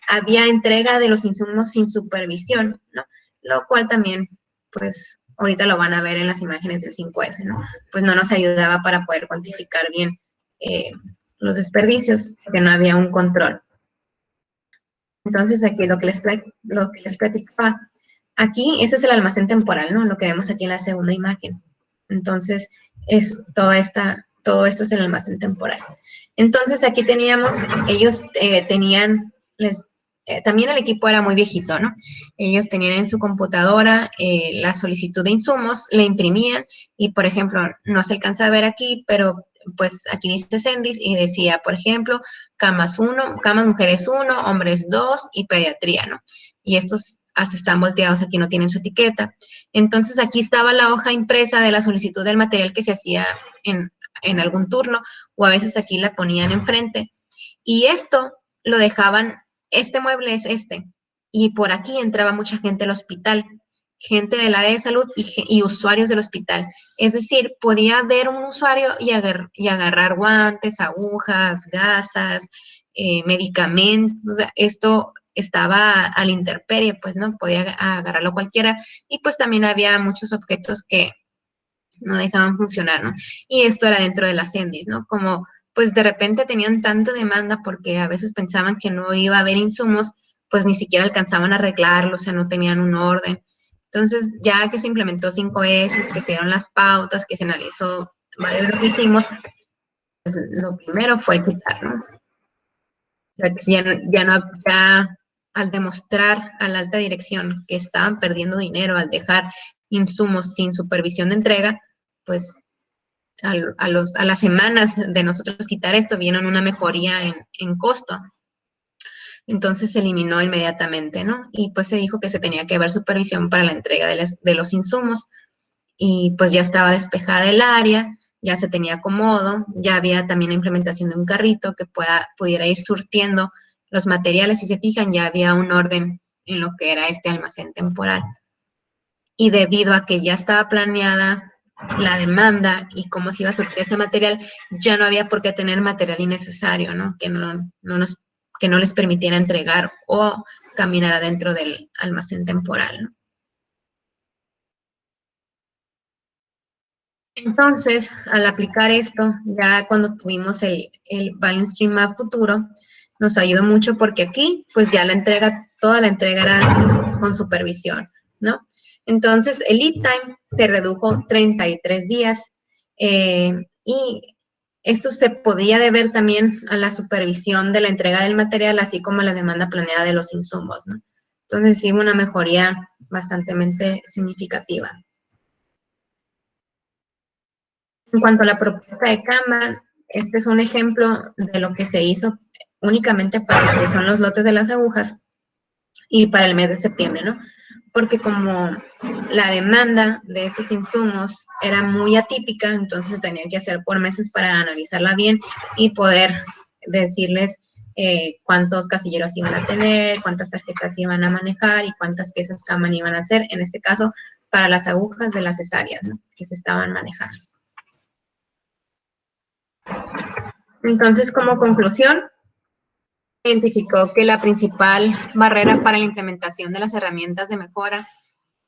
había entrega de los insumos sin supervisión, ¿no? Lo cual también, pues, ahorita lo van a ver en las imágenes del 5S, ¿no? Pues no nos ayudaba para poder cuantificar bien los desperdicios, porque no había un control. Entonces, aquí lo que les platicaba, aquí, ese es el almacén temporal, ¿no? Lo que vemos aquí en la segunda imagen. Entonces, todo esto es el almacén temporal. Entonces, aquí teníamos, ellos tenían, también el equipo era muy viejito, ¿no? Ellos tenían en su computadora la solicitud de insumos, la imprimían, y, por ejemplo, no se alcanza a ver aquí, pero pues aquí dice CENDIS y decía, por ejemplo, camas mujeres 1, hombres 2 y pediatría, ¿no? Y estos hasta están volteados, aquí no tienen su etiqueta. Entonces, aquí estaba la hoja impresa de la solicitud del material que se hacía en algún turno, o a veces aquí la ponían enfrente. Y esto lo dejaban, este mueble es este, y por aquí entraba mucha gente al hospital, gente del área de salud y usuarios del hospital. Es decir, podía ver un usuario y agarrar guantes, agujas, gasas, medicamentos. O sea, esto estaba a la intemperie, pues no podía agarrarlo cualquiera, y pues también había muchos objetos que no dejaban funcionar, ¿no? Y esto era dentro de las CENDIs, ¿no? Como pues de repente tenían tanta demanda porque a veces pensaban que no iba a haber insumos, pues ni siquiera alcanzaban a arreglarlo, o sea, no tenían un orden. Entonces, ya que se implementó 5S, que se dieron las pautas, que se analizó varios de lo que hicimos, pues lo primero fue quitar, ¿no? O sea, que ya al demostrar a la alta dirección que estaban perdiendo dinero al dejar insumos sin supervisión de entrega, pues a las semanas de nosotros quitar esto, vieron una mejoría en costo. Entonces se eliminó inmediatamente, ¿no? Y pues se dijo que se tenía que haber supervisión para la entrega de los insumos. Y pues ya estaba despejada el área, ya se tenía acomodo, ya había también la implementación de un carrito que pudiera ir surtiendo los materiales. Si se fijan, ya había un orden en lo que era este almacén temporal. Y debido a que ya estaba planeada la demanda y cómo se iba a surtir este material, ya no había por qué tener material innecesario, ¿no? Que no les permitiera entregar o caminar adentro del almacén temporal, ¿no? Entonces, al aplicar esto, ya cuando tuvimos el Balance Stream a futuro, nos ayudó mucho porque aquí, pues ya toda la entrega era con supervisión, ¿no? Entonces, el lead time se redujo 33 días y esto se podía deber también a la supervisión de la entrega del material, así como a la demanda planeada de los insumos, ¿no? Entonces, sí, una mejoría bastante significativa. En cuanto a la propuesta de Kanban, este es un ejemplo de lo que se hizo únicamente para lo que son los lotes de las agujas y para el mes de septiembre, ¿no? Porque como la demanda de esos insumos era muy atípica, entonces tenía que hacer por meses para analizarla bien y poder decirles cuántos casilleros iban a tener, cuántas tarjetas iban a manejar y cuántas piezas Kanban iban a hacer, en este caso para las agujas de las cesáreas, ¿no? Que se estaban manejando. Entonces, como conclusión, identificó que la principal barrera para la implementación de las herramientas de mejora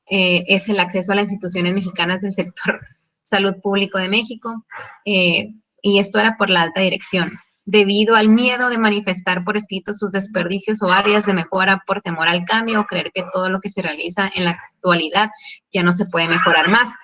es el acceso a las instituciones mexicanas del sector salud público de México, y esto era por la alta dirección, debido al miedo de manifestar por escrito sus desperdicios o áreas de mejora por temor al cambio o creer que todo lo que se realiza en la actualidad ya no se puede mejorar más.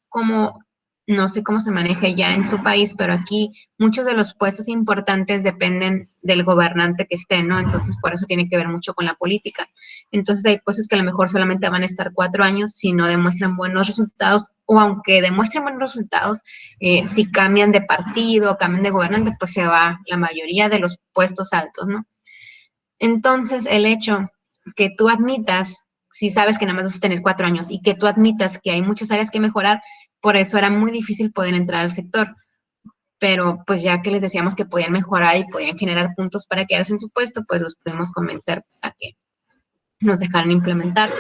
Como no sé cómo se maneja ya en su país, pero aquí muchos de los puestos importantes dependen del gobernante que esté, ¿no? Entonces, por eso tiene que ver mucho con la política. Entonces, hay puestos que a lo mejor solamente van a estar 4 años si no demuestran buenos resultados, o aunque demuestren buenos resultados, si cambian de partido, cambian de gobernante, pues se va la mayoría de los puestos altos, ¿no? Entonces, el hecho que tú admitas, si sabes que nada más vas a tener 4 años y que tú admitas que hay muchas áreas que mejorar, por eso era muy difícil poder entrar al sector. Pero pues ya que les decíamos que podían mejorar y podían generar puntos para quedarse en su puesto, pues los pudimos convencer para que nos dejaran implementar.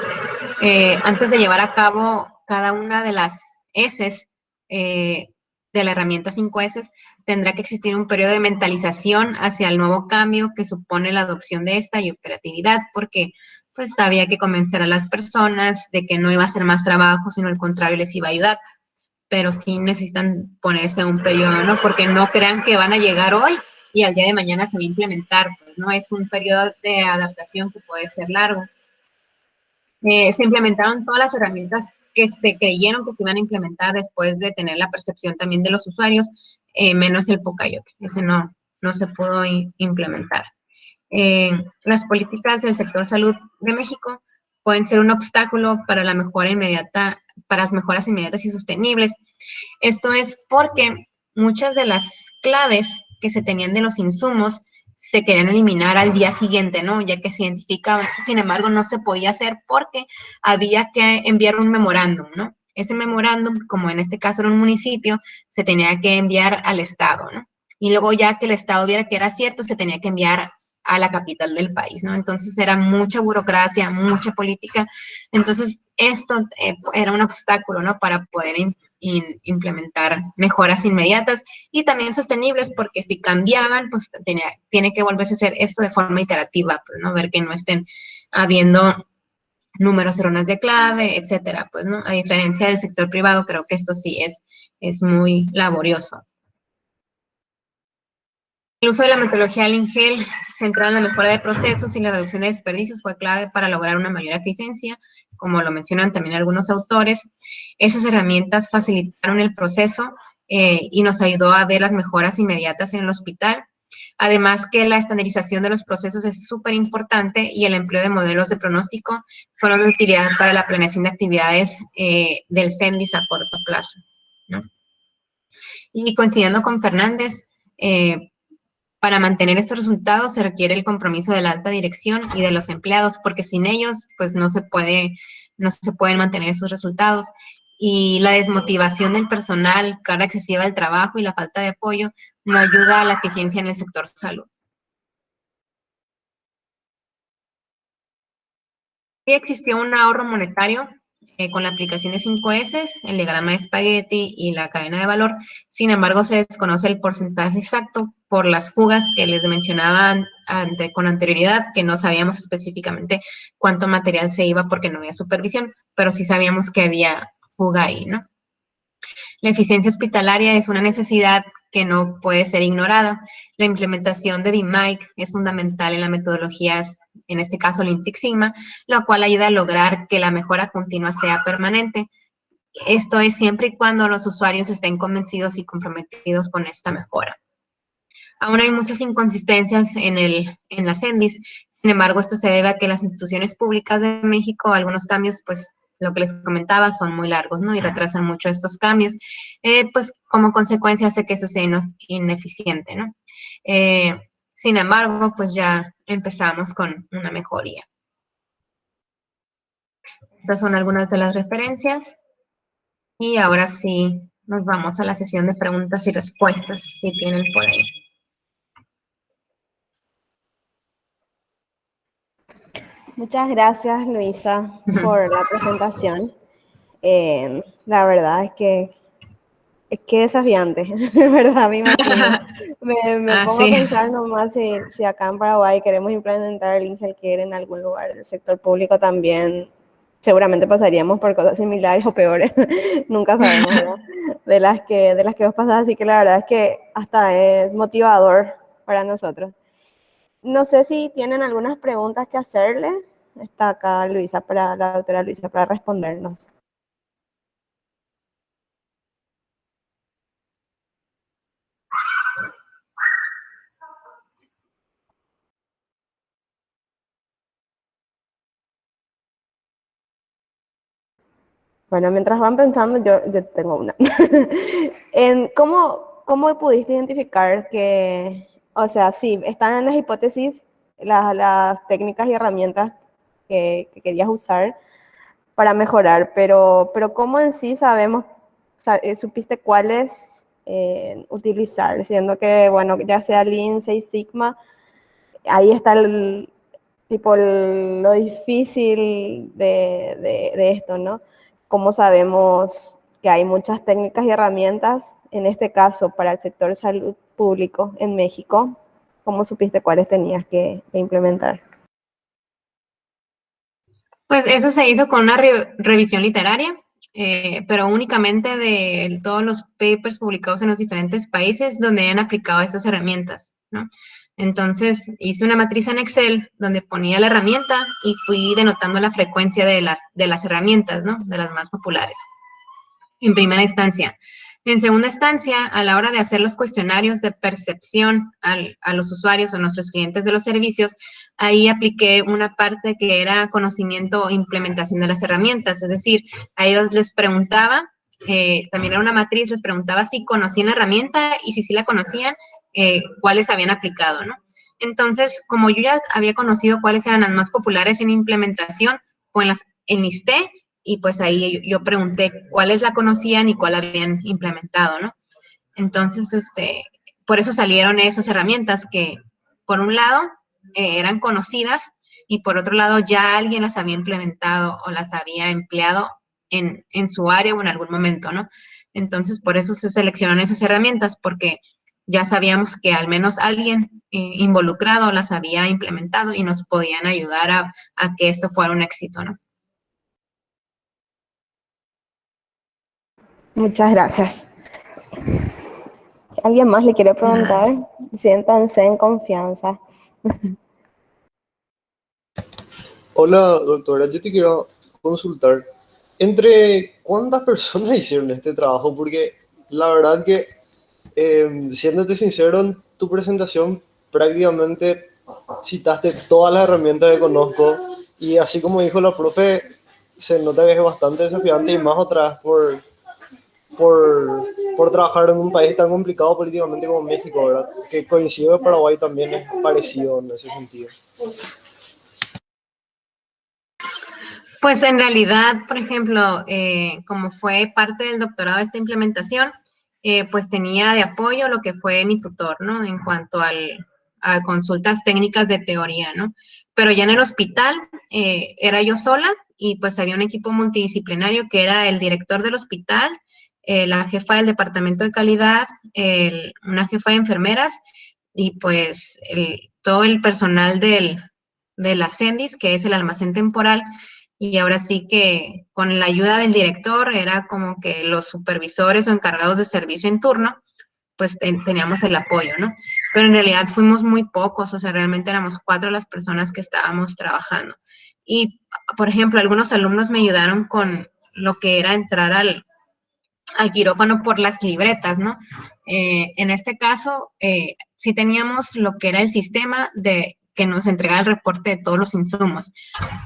Antes de llevar a cabo cada una de las S de la herramienta 5S, tendrá que existir un periodo de mentalización hacia el nuevo cambio que supone la adopción de esta y operatividad, porque pues había que convencer a las personas de que no iba a ser más trabajo, sino al contrario les iba a ayudar. Pero sí necesitan ponerse un periodo, ¿no? Porque no crean que van a llegar hoy y al día de mañana se va a implementar, pues, ¿no? Es un periodo de adaptación que puede ser largo. Se implementaron todas las herramientas que se creyeron que se iban a implementar después de tener la percepción también de los usuarios, menos el Pocayoke. Ese no se pudo implementar. Las políticas del sector salud de México pueden ser un obstáculo para la mejora inmediata, para las mejoras inmediatas y sostenibles. Esto es porque muchas de las claves que se tenían de los insumos se querían eliminar al día siguiente, ¿no? Ya que se identificaban. Sin embargo, no se podía hacer porque había que enviar un memorándum, ¿no? Ese memorándum, como en este caso era un municipio, se tenía que enviar al Estado, ¿no? Y luego ya que el Estado viera que era cierto, se tenía que enviar a la capital del país, ¿no? Entonces era mucha burocracia, mucha política. Entonces esto era un obstáculo, ¿no? Para poder implementar mejoras inmediatas y también sostenibles, porque si cambiaban, pues tiene que volverse a hacer esto de forma iterativa, pues, ¿no? Ver que no estén habiendo números erróneos de clave, etcétera, pues, ¿no? A diferencia del sector privado, creo que esto sí es muy laborioso. El uso de la metodología Lean Gel, centrada en la mejora de procesos y la reducción de desperdicios, fue clave para lograr una mayor eficiencia, como lo mencionan también algunos autores. Estas herramientas facilitaron el proceso y nos ayudó a ver las mejoras inmediatas en el hospital. Además que la estandarización de los procesos es súper importante y el empleo de modelos de pronóstico fueron de utilidad para la planeación de actividades del CENDIS a corto plazo, ¿no? Y coincidiendo con Fernández, para mantener estos resultados se requiere el compromiso de la alta dirección y de los empleados, porque sin ellos, pues no se pueden mantener esos resultados. Y la desmotivación del personal, carga excesiva del trabajo y la falta de apoyo no ayuda a la eficiencia en el sector salud. Sí existió un ahorro monetario con la aplicación de 5S, el diagrama de espagueti y la cadena de valor. Sin embargo, se desconoce el porcentaje exacto por las fugas que les mencionaba con anterioridad, que no sabíamos específicamente cuánto material se iba porque no había supervisión, pero sí sabíamos que había fuga ahí, ¿no? La eficiencia hospitalaria es una necesidad que no puede ser ignorada. La implementación de DMAIC es fundamental en las metodologías, en este caso Lean Six Sigma, lo cual ayuda a lograr que la mejora continua sea permanente. Esto es siempre y cuando los usuarios estén convencidos y comprometidos con esta mejora. Aún hay muchas inconsistencias en la CENDIS, sin embargo, esto se debe a que las instituciones públicas de México, algunos cambios, pues lo que les comentaba, son muy largos, ¿no? Y retrasan mucho estos cambios, pues como consecuencia hace que eso sea ineficiente, ¿no? Sin embargo, pues ya empezamos con una mejoría. Estas son algunas de las referencias. Y ahora sí, nos vamos a la sesión de preguntas y respuestas, si tienen por ahí. Muchas gracias, Luisa, por la presentación. La verdad es que desafiante, de verdad, me imagino. Me pongo a pensar nomás si acá en Paraguay queremos implementar el IngelCare en algún lugar del sector público también, seguramente pasaríamos por cosas similares o peores, nunca sabemos, ¿verdad? De las que vos pasás, así que la verdad es que hasta es motivador para nosotros. No sé si tienen algunas preguntas que hacerles. Está acá la doctora Luisa para respondernos. Bueno, mientras van pensando, yo tengo una. ¿Cómo pudiste identificar que, o sea, sí, están en las hipótesis las técnicas y herramientas que querías usar para mejorar, pero cómo en sí supiste cuáles utilizar, siendo que, bueno, ya sea Lean, Six Sigma, ahí está lo difícil de esto, ¿no? Cómo sabemos que hay muchas técnicas y herramientas, en este caso para el sector salud público en México, ¿cómo supiste cuáles tenías que implementar? Pues eso se hizo con una revisión literaria, pero únicamente de todos los papers publicados en los diferentes países donde hayan aplicado estas herramientas, ¿no? Entonces hice una matriz en Excel donde ponía la herramienta y fui denotando la frecuencia de las herramientas, ¿no? De las más populares, en primera instancia. En segunda instancia, a la hora de hacer los cuestionarios de percepción a los usuarios o nuestros clientes de los servicios, ahí apliqué una parte que era conocimiento o implementación de las herramientas. Es decir, a ellos les preguntaba, también era una matriz, les preguntaba si conocían la herramienta y si sí la conocían, cuáles habían aplicado, ¿no? Entonces, como yo ya había conocido cuáles eran las más populares en implementación, pues las enlisté y pues ahí yo pregunté cuáles la conocían y cuál habían implementado, ¿no? Entonces, por eso salieron esas herramientas que, por un lado, eran conocidas y por otro lado ya alguien las había implementado o las había empleado en su área o en algún momento, ¿no? Entonces, por eso se seleccionan esas herramientas, porque ya sabíamos que al menos alguien involucrado las había implementado y nos podían ayudar a que esto fuera un éxito, ¿no? Muchas gracias. ¿Alguien más le quiere preguntar? Siéntanse en confianza. Hola, doctora, yo te quiero consultar. ¿Entre cuántas personas hicieron este trabajo? Porque la verdad que, siéndote sincero, en tu presentación prácticamente citaste todas las herramientas que conozco y así como dijo la profe, se nota que es bastante desafiante y más otra vez por trabajar en un país tan complicado políticamente como México, ¿verdad? Que coincido que Paraguay también es parecido en ese sentido. Pues en realidad, por ejemplo, como fue parte del doctorado de esta implementación, pues tenía de apoyo lo que fue mi tutor, ¿no? En cuanto a consultas técnicas de teoría, ¿no? Pero ya en el hospital era yo sola y pues había un equipo multidisciplinario que era el director del hospital, la jefa del departamento de calidad, una jefa de enfermeras y pues todo el personal de la CENDIS, que es el almacén temporal, y ahora sí que con la ayuda del director era como que los supervisores o encargados de servicio en turno, pues teníamos el apoyo, ¿no? Pero en realidad fuimos muy pocos, o sea, realmente éramos 4 las personas que estábamos trabajando. Y, por ejemplo, algunos alumnos me ayudaron con lo que era entrar al quirófano por las libretas, ¿no? En este caso, sí teníamos lo que era el sistema de que nos entregaba el reporte de todos los insumos,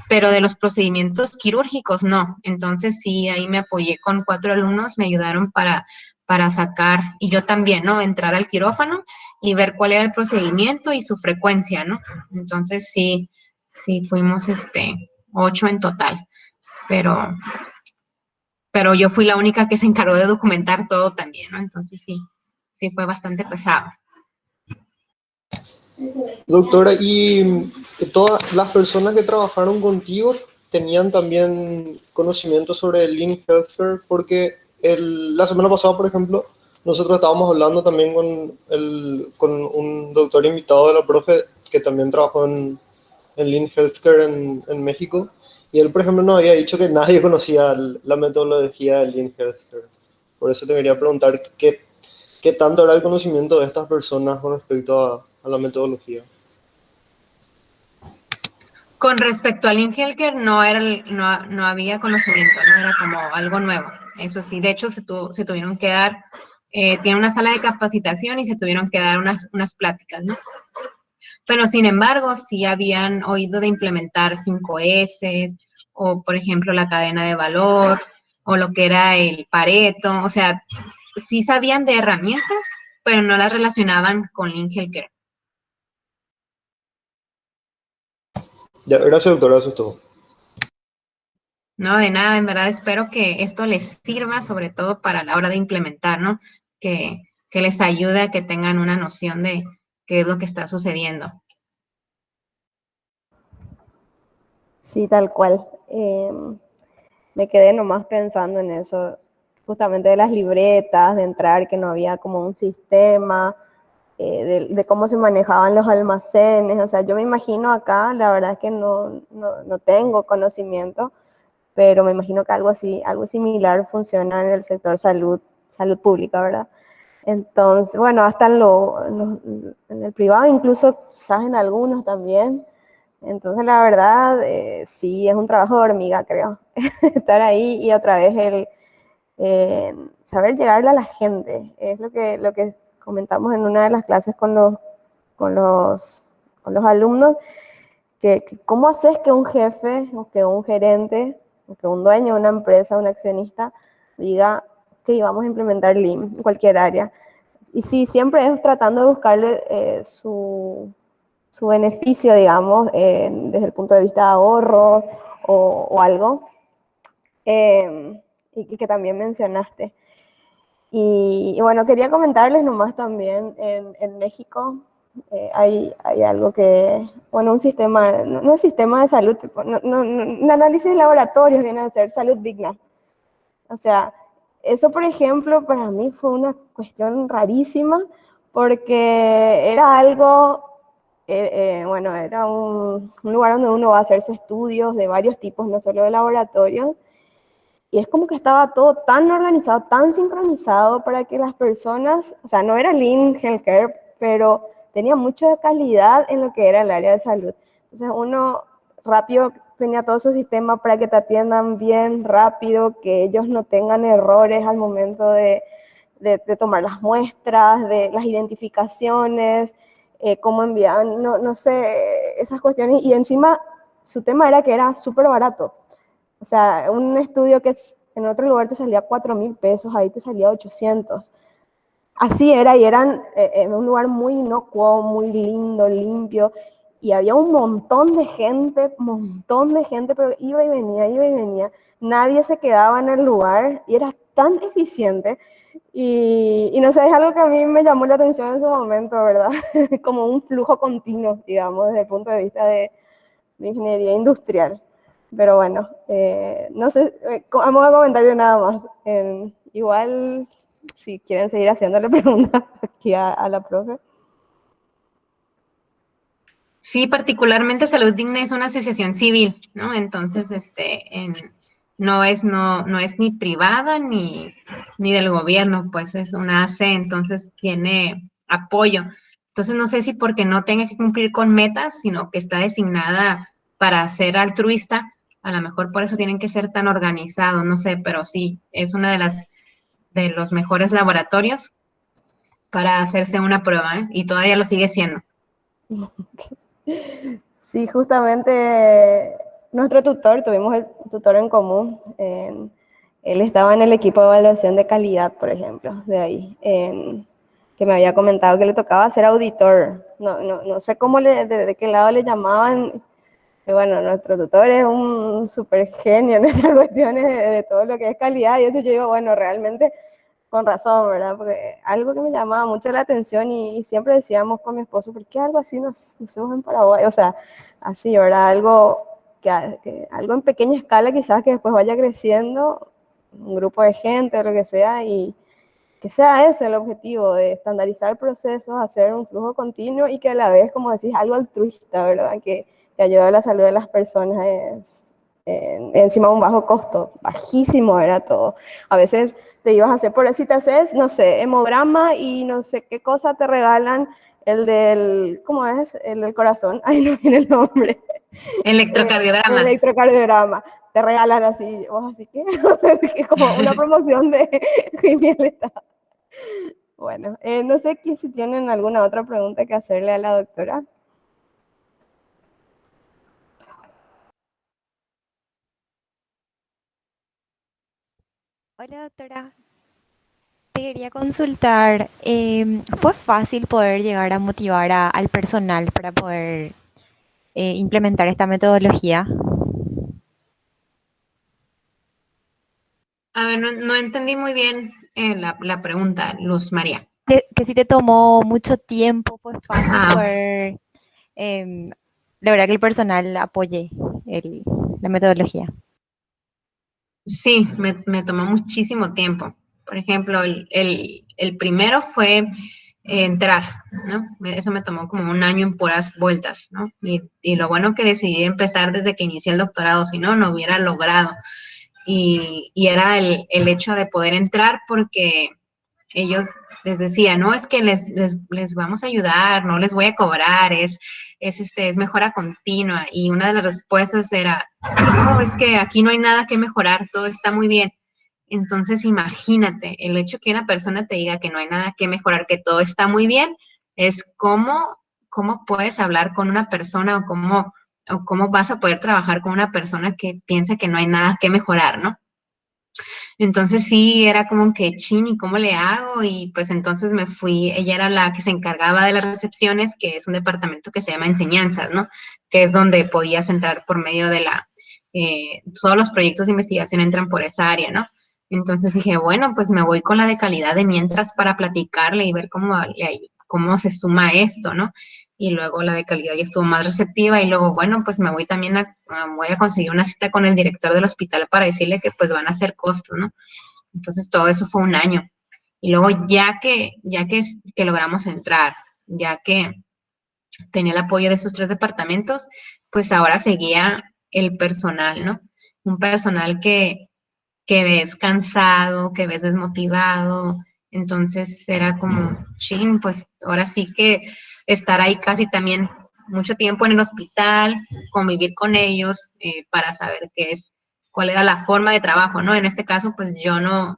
pero de los procedimientos quirúrgicos no. Entonces sí, ahí me apoyé con 4 alumnos, me ayudaron para sacar, y yo también, ¿no? Entrar al quirófano y ver cuál era el procedimiento y su frecuencia, ¿no? Entonces sí fuimos 8 en total, pero, pero yo fui la única que se encargó de documentar todo también, ¿no? Entonces sí fue bastante pesado. Doctora, ¿y todas las personas que trabajaron contigo tenían también conocimiento sobre el Lean Healthcare? Porque la semana pasada, por ejemplo, nosotros estábamos hablando también con un doctor invitado de la profe que también trabajó en Lean Healthcare en México. Y él, por ejemplo, nos había dicho que nadie conocía la metodología del Lean Healthcare. Por eso te quería preguntar qué tanto era el conocimiento de estas personas con respecto a la metodología. Con respecto al Ingelker, no había conocimiento, no era como algo nuevo. Eso sí, de hecho se tuvieron que dar, tiene una sala de capacitación y se tuvieron que dar unas pláticas, ¿no? Pero sin embargo, sí habían oído de implementar 5S o, por ejemplo, la cadena de valor o lo que era el Pareto. O sea, sí sabían de herramientas, pero no las relacionaban con Ingelker. Ya, gracias, doctora, eso es todo. No, de nada, en verdad espero que esto les sirva, sobre todo para la hora de implementar, ¿no? Que les ayude a que tengan una noción de qué es lo que está sucediendo. Sí, tal cual. Me quedé nomás pensando en eso, justamente de las libretas, de entrar, que no había como un sistema, de cómo se manejaban los almacenes. O sea, yo me imagino acá, la verdad es que no tengo conocimiento, pero me imagino que algo así, algo similar funciona en el sector salud pública, ¿verdad? Entonces, bueno, hasta en el privado, incluso quizás en algunos también. Entonces, la verdad, sí, es un trabajo de hormiga, creo. Estar ahí y otra vez saber llegarle a la gente. Es lo que comentamos en una de las clases con los, con los alumnos, que cómo haces que un jefe, o que un gerente, o que un dueño de una empresa, un accionista, diga que vamos a implementar Lean en cualquier área. Y sí, siempre es tratando de buscarle su beneficio, digamos, desde el punto de vista de ahorro o algo, y que también mencionaste. Y bueno, quería comentarles nomás también en México, Hay algo que, bueno, un sistema, no es sistema de salud, tipo, un análisis de laboratorios viene a ser salud digna. O sea, eso, por ejemplo, para mí fue una cuestión rarísima porque era algo, bueno, era un lugar donde uno va a hacerse estudios de varios tipos, no solo de laboratorio, y es como que estaba todo tan organizado, tan sincronizado para que las personas, o sea, no era Lean Healthcare, pero tenía mucha calidad en lo que era el área de salud. Entonces uno rápido tenía todo su sistema para que te atiendan bien, rápido, que ellos no tengan errores al momento de tomar las muestras, de las identificaciones, cómo enviaban, no sé, esas cuestiones. Y encima su tema era que era súper barato. O sea, un estudio que en otro lugar te salía 4.000 pesos, ahí te salía 800. Así era, y eran en un lugar muy inocuo, muy lindo, limpio, y había un montón de gente, pero iba y venía, iba y venía. Nadie se quedaba en el lugar y era tan eficiente. Y no sé, es algo que a mí me llamó la atención en su momento, ¿verdad? Como un flujo continuo, digamos, desde el punto de vista de ingeniería industrial. Pero bueno, no sé, vamos a comentar yo nada más. Igual, si quieren seguir haciéndole preguntas aquí a la profe. Sí, particularmente Salud Digna es una asociación civil, ¿no? Entonces, no es ni privada ni del gobierno, pues es una AC, entonces tiene apoyo. Entonces, no sé si porque no tenga que cumplir con metas, sino que está designada para ser altruista, a lo mejor por eso tienen que ser tan organizados, no sé, pero sí, es una de los mejores laboratorios para hacerse una prueba, ¿eh? Y todavía lo sigue siendo. Sí, justamente nuestro tutor, tuvimos el tutor en común. Él estaba en el equipo de evaluación de calidad, por ejemplo, de ahí, que me había comentado que le tocaba ser auditor. No sé cómo de qué lado le llamaban. Y bueno, nuestro tutor es un súper genio en estas cuestiones de todo lo que es calidad. Y eso yo digo, bueno, realmente con razón, ¿verdad? Porque algo que me llamaba mucho la atención y siempre decíamos con mi esposo, ¿por qué algo así no hacemos en Paraguay? O sea, así, ¿verdad? Algo algo en pequeña escala quizás que después vaya creciendo, un grupo de gente o lo que sea, y que sea ese el objetivo, de estandarizar procesos, hacer un flujo continuo y que a la vez, como decís, algo altruista, ¿verdad? Que ayude a la salud de las personas encima de un bajo costo, bajísimo era todo. A veces te ibas a hacer, por si te haces, no sé, hemograma y no sé qué cosa te regalan, el del, ¿cómo es? El del corazón, ahí no viene el nombre. Electrocardiograma. Electrocardiograma. Te regalan así, vos así que, es como una promoción de genial está. Bueno, no sé si tienen alguna otra pregunta que hacerle a la doctora. Hola doctora, te quería consultar, ¿fue fácil poder llegar a motivar al personal para poder implementar esta metodología? A ver, no entendí muy bien la pregunta, Luz María. Que si te tomó mucho tiempo, fue fácil Ah, ok. poder em, lograr que el personal apoye la metodología. Sí, me tomó muchísimo tiempo. Por ejemplo, el primero fue entrar, ¿no? Eso me tomó como un año en puras vueltas, ¿no? Y lo bueno que decidí empezar desde que inicié el doctorado, si no, no hubiera logrado. Y era el hecho de poder entrar porque ellos les decían, no, es que les vamos a ayudar, no les voy a cobrar, es mejora continua. Y una de las respuestas era, no, es que aquí no hay nada que mejorar, todo está muy bien. Entonces, imagínate, el hecho que una persona te diga que no hay nada que mejorar, que todo está muy bien, es cómo puedes hablar con una persona o cómo vas a poder trabajar con una persona que piensa que no hay nada que mejorar, ¿no? Entonces sí, era como que, chin, ¿y cómo le hago? Y pues entonces me fui, ella era la que se encargaba de las recepciones, que es un departamento que se llama enseñanzas, ¿no? Que es donde podías entrar por medio de todos los proyectos de investigación entran por esa área, ¿no? Entonces dije, bueno, pues me voy con la de calidad de mientras para platicarle y ver cómo se suma esto, ¿no? Y luego la de calidad ya estuvo más receptiva y luego, bueno, pues me voy también voy a conseguir una cita con el director del hospital para decirle que pues van a hacer costos, ¿no? Entonces todo eso fue un año. Y luego que logramos entrar, ya que tenía el apoyo de esos 3 departamentos, pues ahora seguía el personal, ¿no? Un personal que ves cansado, que ves desmotivado. Entonces era como, chin, pues ahora sí que estar ahí casi también mucho tiempo en el hospital, convivir con ellos para saber cuál era la forma de trabajo, ¿no? En este caso, pues yo no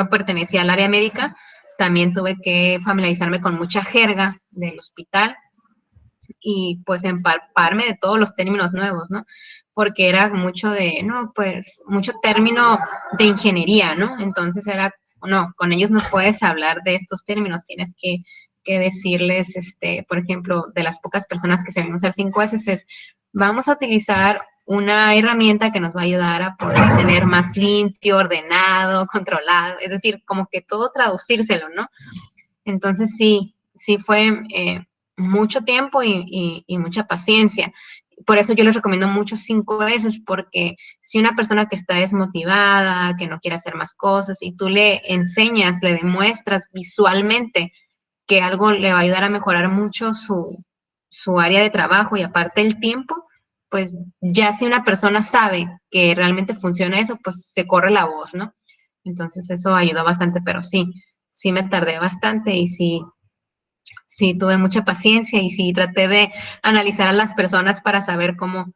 pertenecía al área médica, también tuve que familiarizarme con mucha jerga del hospital y pues empaparme de todos los términos nuevos, ¿no? Porque era mucho no, pues mucho término de ingeniería, ¿no? Entonces era, no, con ellos no puedes hablar de estos términos, tienes que decirles, por ejemplo, de las pocas personas que se ven usar 5S, es, vamos a utilizar una herramienta que nos va a ayudar a poder tener más limpio, ordenado, controlado, es decir, como que todo traducírselo, ¿no? Entonces sí fue mucho tiempo y mucha paciencia. Por eso yo les recomiendo mucho 5S, porque si una persona que está desmotivada, que no quiere hacer más cosas, y tú le enseñas, le demuestras visualmente que algo le va a ayudar a mejorar mucho su área de trabajo y aparte el tiempo, pues ya si una persona sabe que realmente funciona eso, pues se corre la voz, ¿no? Entonces eso ayudó bastante, pero sí me tardé bastante y sí tuve mucha paciencia y sí traté de analizar a las personas para saber cómo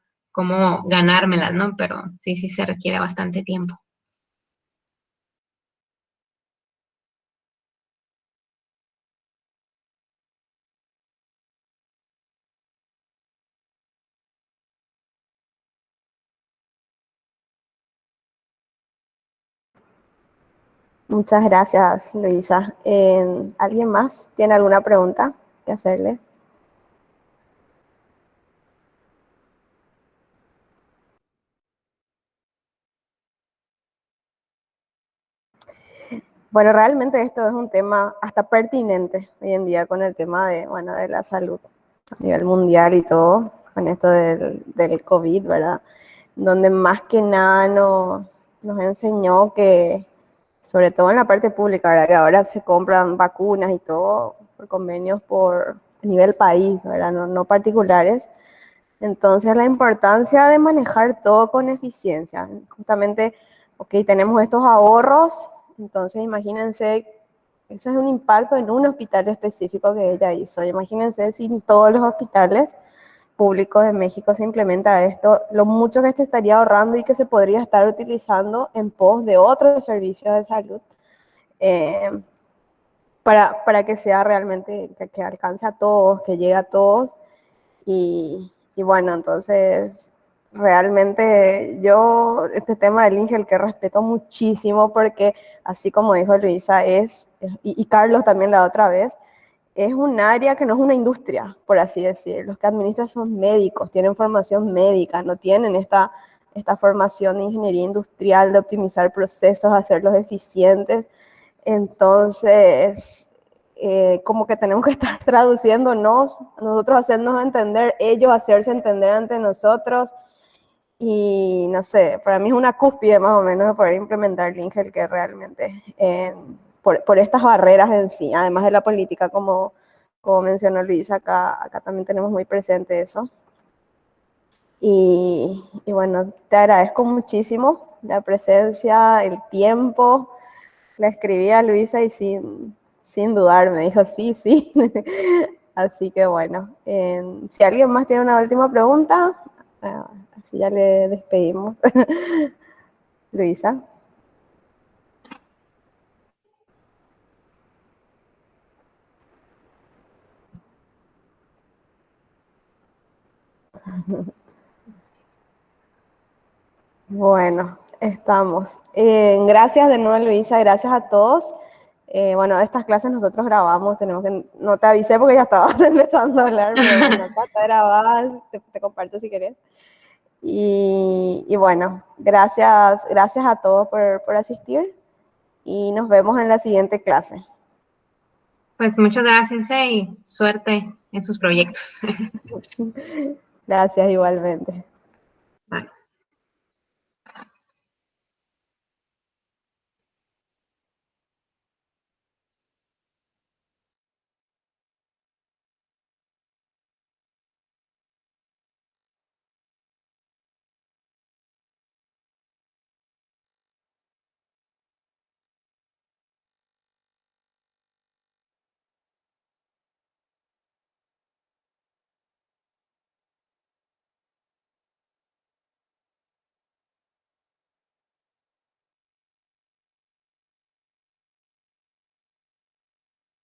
ganármelas, ¿no? Pero sí se requiere bastante tiempo. Muchas gracias, Luisa. ¿Alguien más tiene alguna pregunta que hacerle? Bueno, realmente esto es un tema hasta pertinente hoy en día con el tema de la salud a nivel mundial y todo, con esto del COVID, ¿verdad? Donde más que nada nos enseñó que, sobre todo en la parte pública, ¿verdad? Que ahora se compran vacunas y todo por convenios a nivel país, ¿verdad? No particulares. Entonces, la importancia de manejar todo con eficiencia. Justamente, ok, tenemos estos ahorros, entonces imagínense, eso es un impacto en un hospital específico que ella hizo. Imagínense si en todos los hospitales públicos de México se implementa esto, lo mucho que se estaría ahorrando y que se podría estar utilizando en pos de otros servicios de salud eh, para que sea realmente, que alcance a todos, que llegue a todos. Y bueno, entonces realmente yo este tema del Ingel que respeto muchísimo porque así como dijo Luisa y Carlos también la otra vez, es un área que no es una industria, por así decir. Los que administran son médicos, tienen formación médica, no tienen esta formación de ingeniería industrial, de optimizar procesos, hacerlos eficientes. Entonces, como que tenemos que estar traduciéndonos, nosotros hacernos entender, ellos hacerse entender ante nosotros. Y no sé, para mí es una cúspide más o menos de poder implementar Lingel que realmente, por estas barreras en sí, además de la política, como mencionó Luisa, acá también tenemos muy presente eso. Y bueno, te agradezco muchísimo la presencia, el tiempo. Le escribí a Luisa y sin dudar me dijo sí, sí. Así que bueno, si alguien más tiene una última pregunta, así ya le despedimos. Luisa. Bueno, estamos. Gracias de nuevo, Luisa, gracias a todos. Bueno, estas clases nosotros grabamos, no te avisé porque ya estabas empezando a hablar, pero bueno, acá está grabada, te comparto si querés. Y bueno, gracias a todos por asistir y nos vemos en la siguiente clase. Pues muchas gracias y suerte en sus proyectos. Gracias igualmente.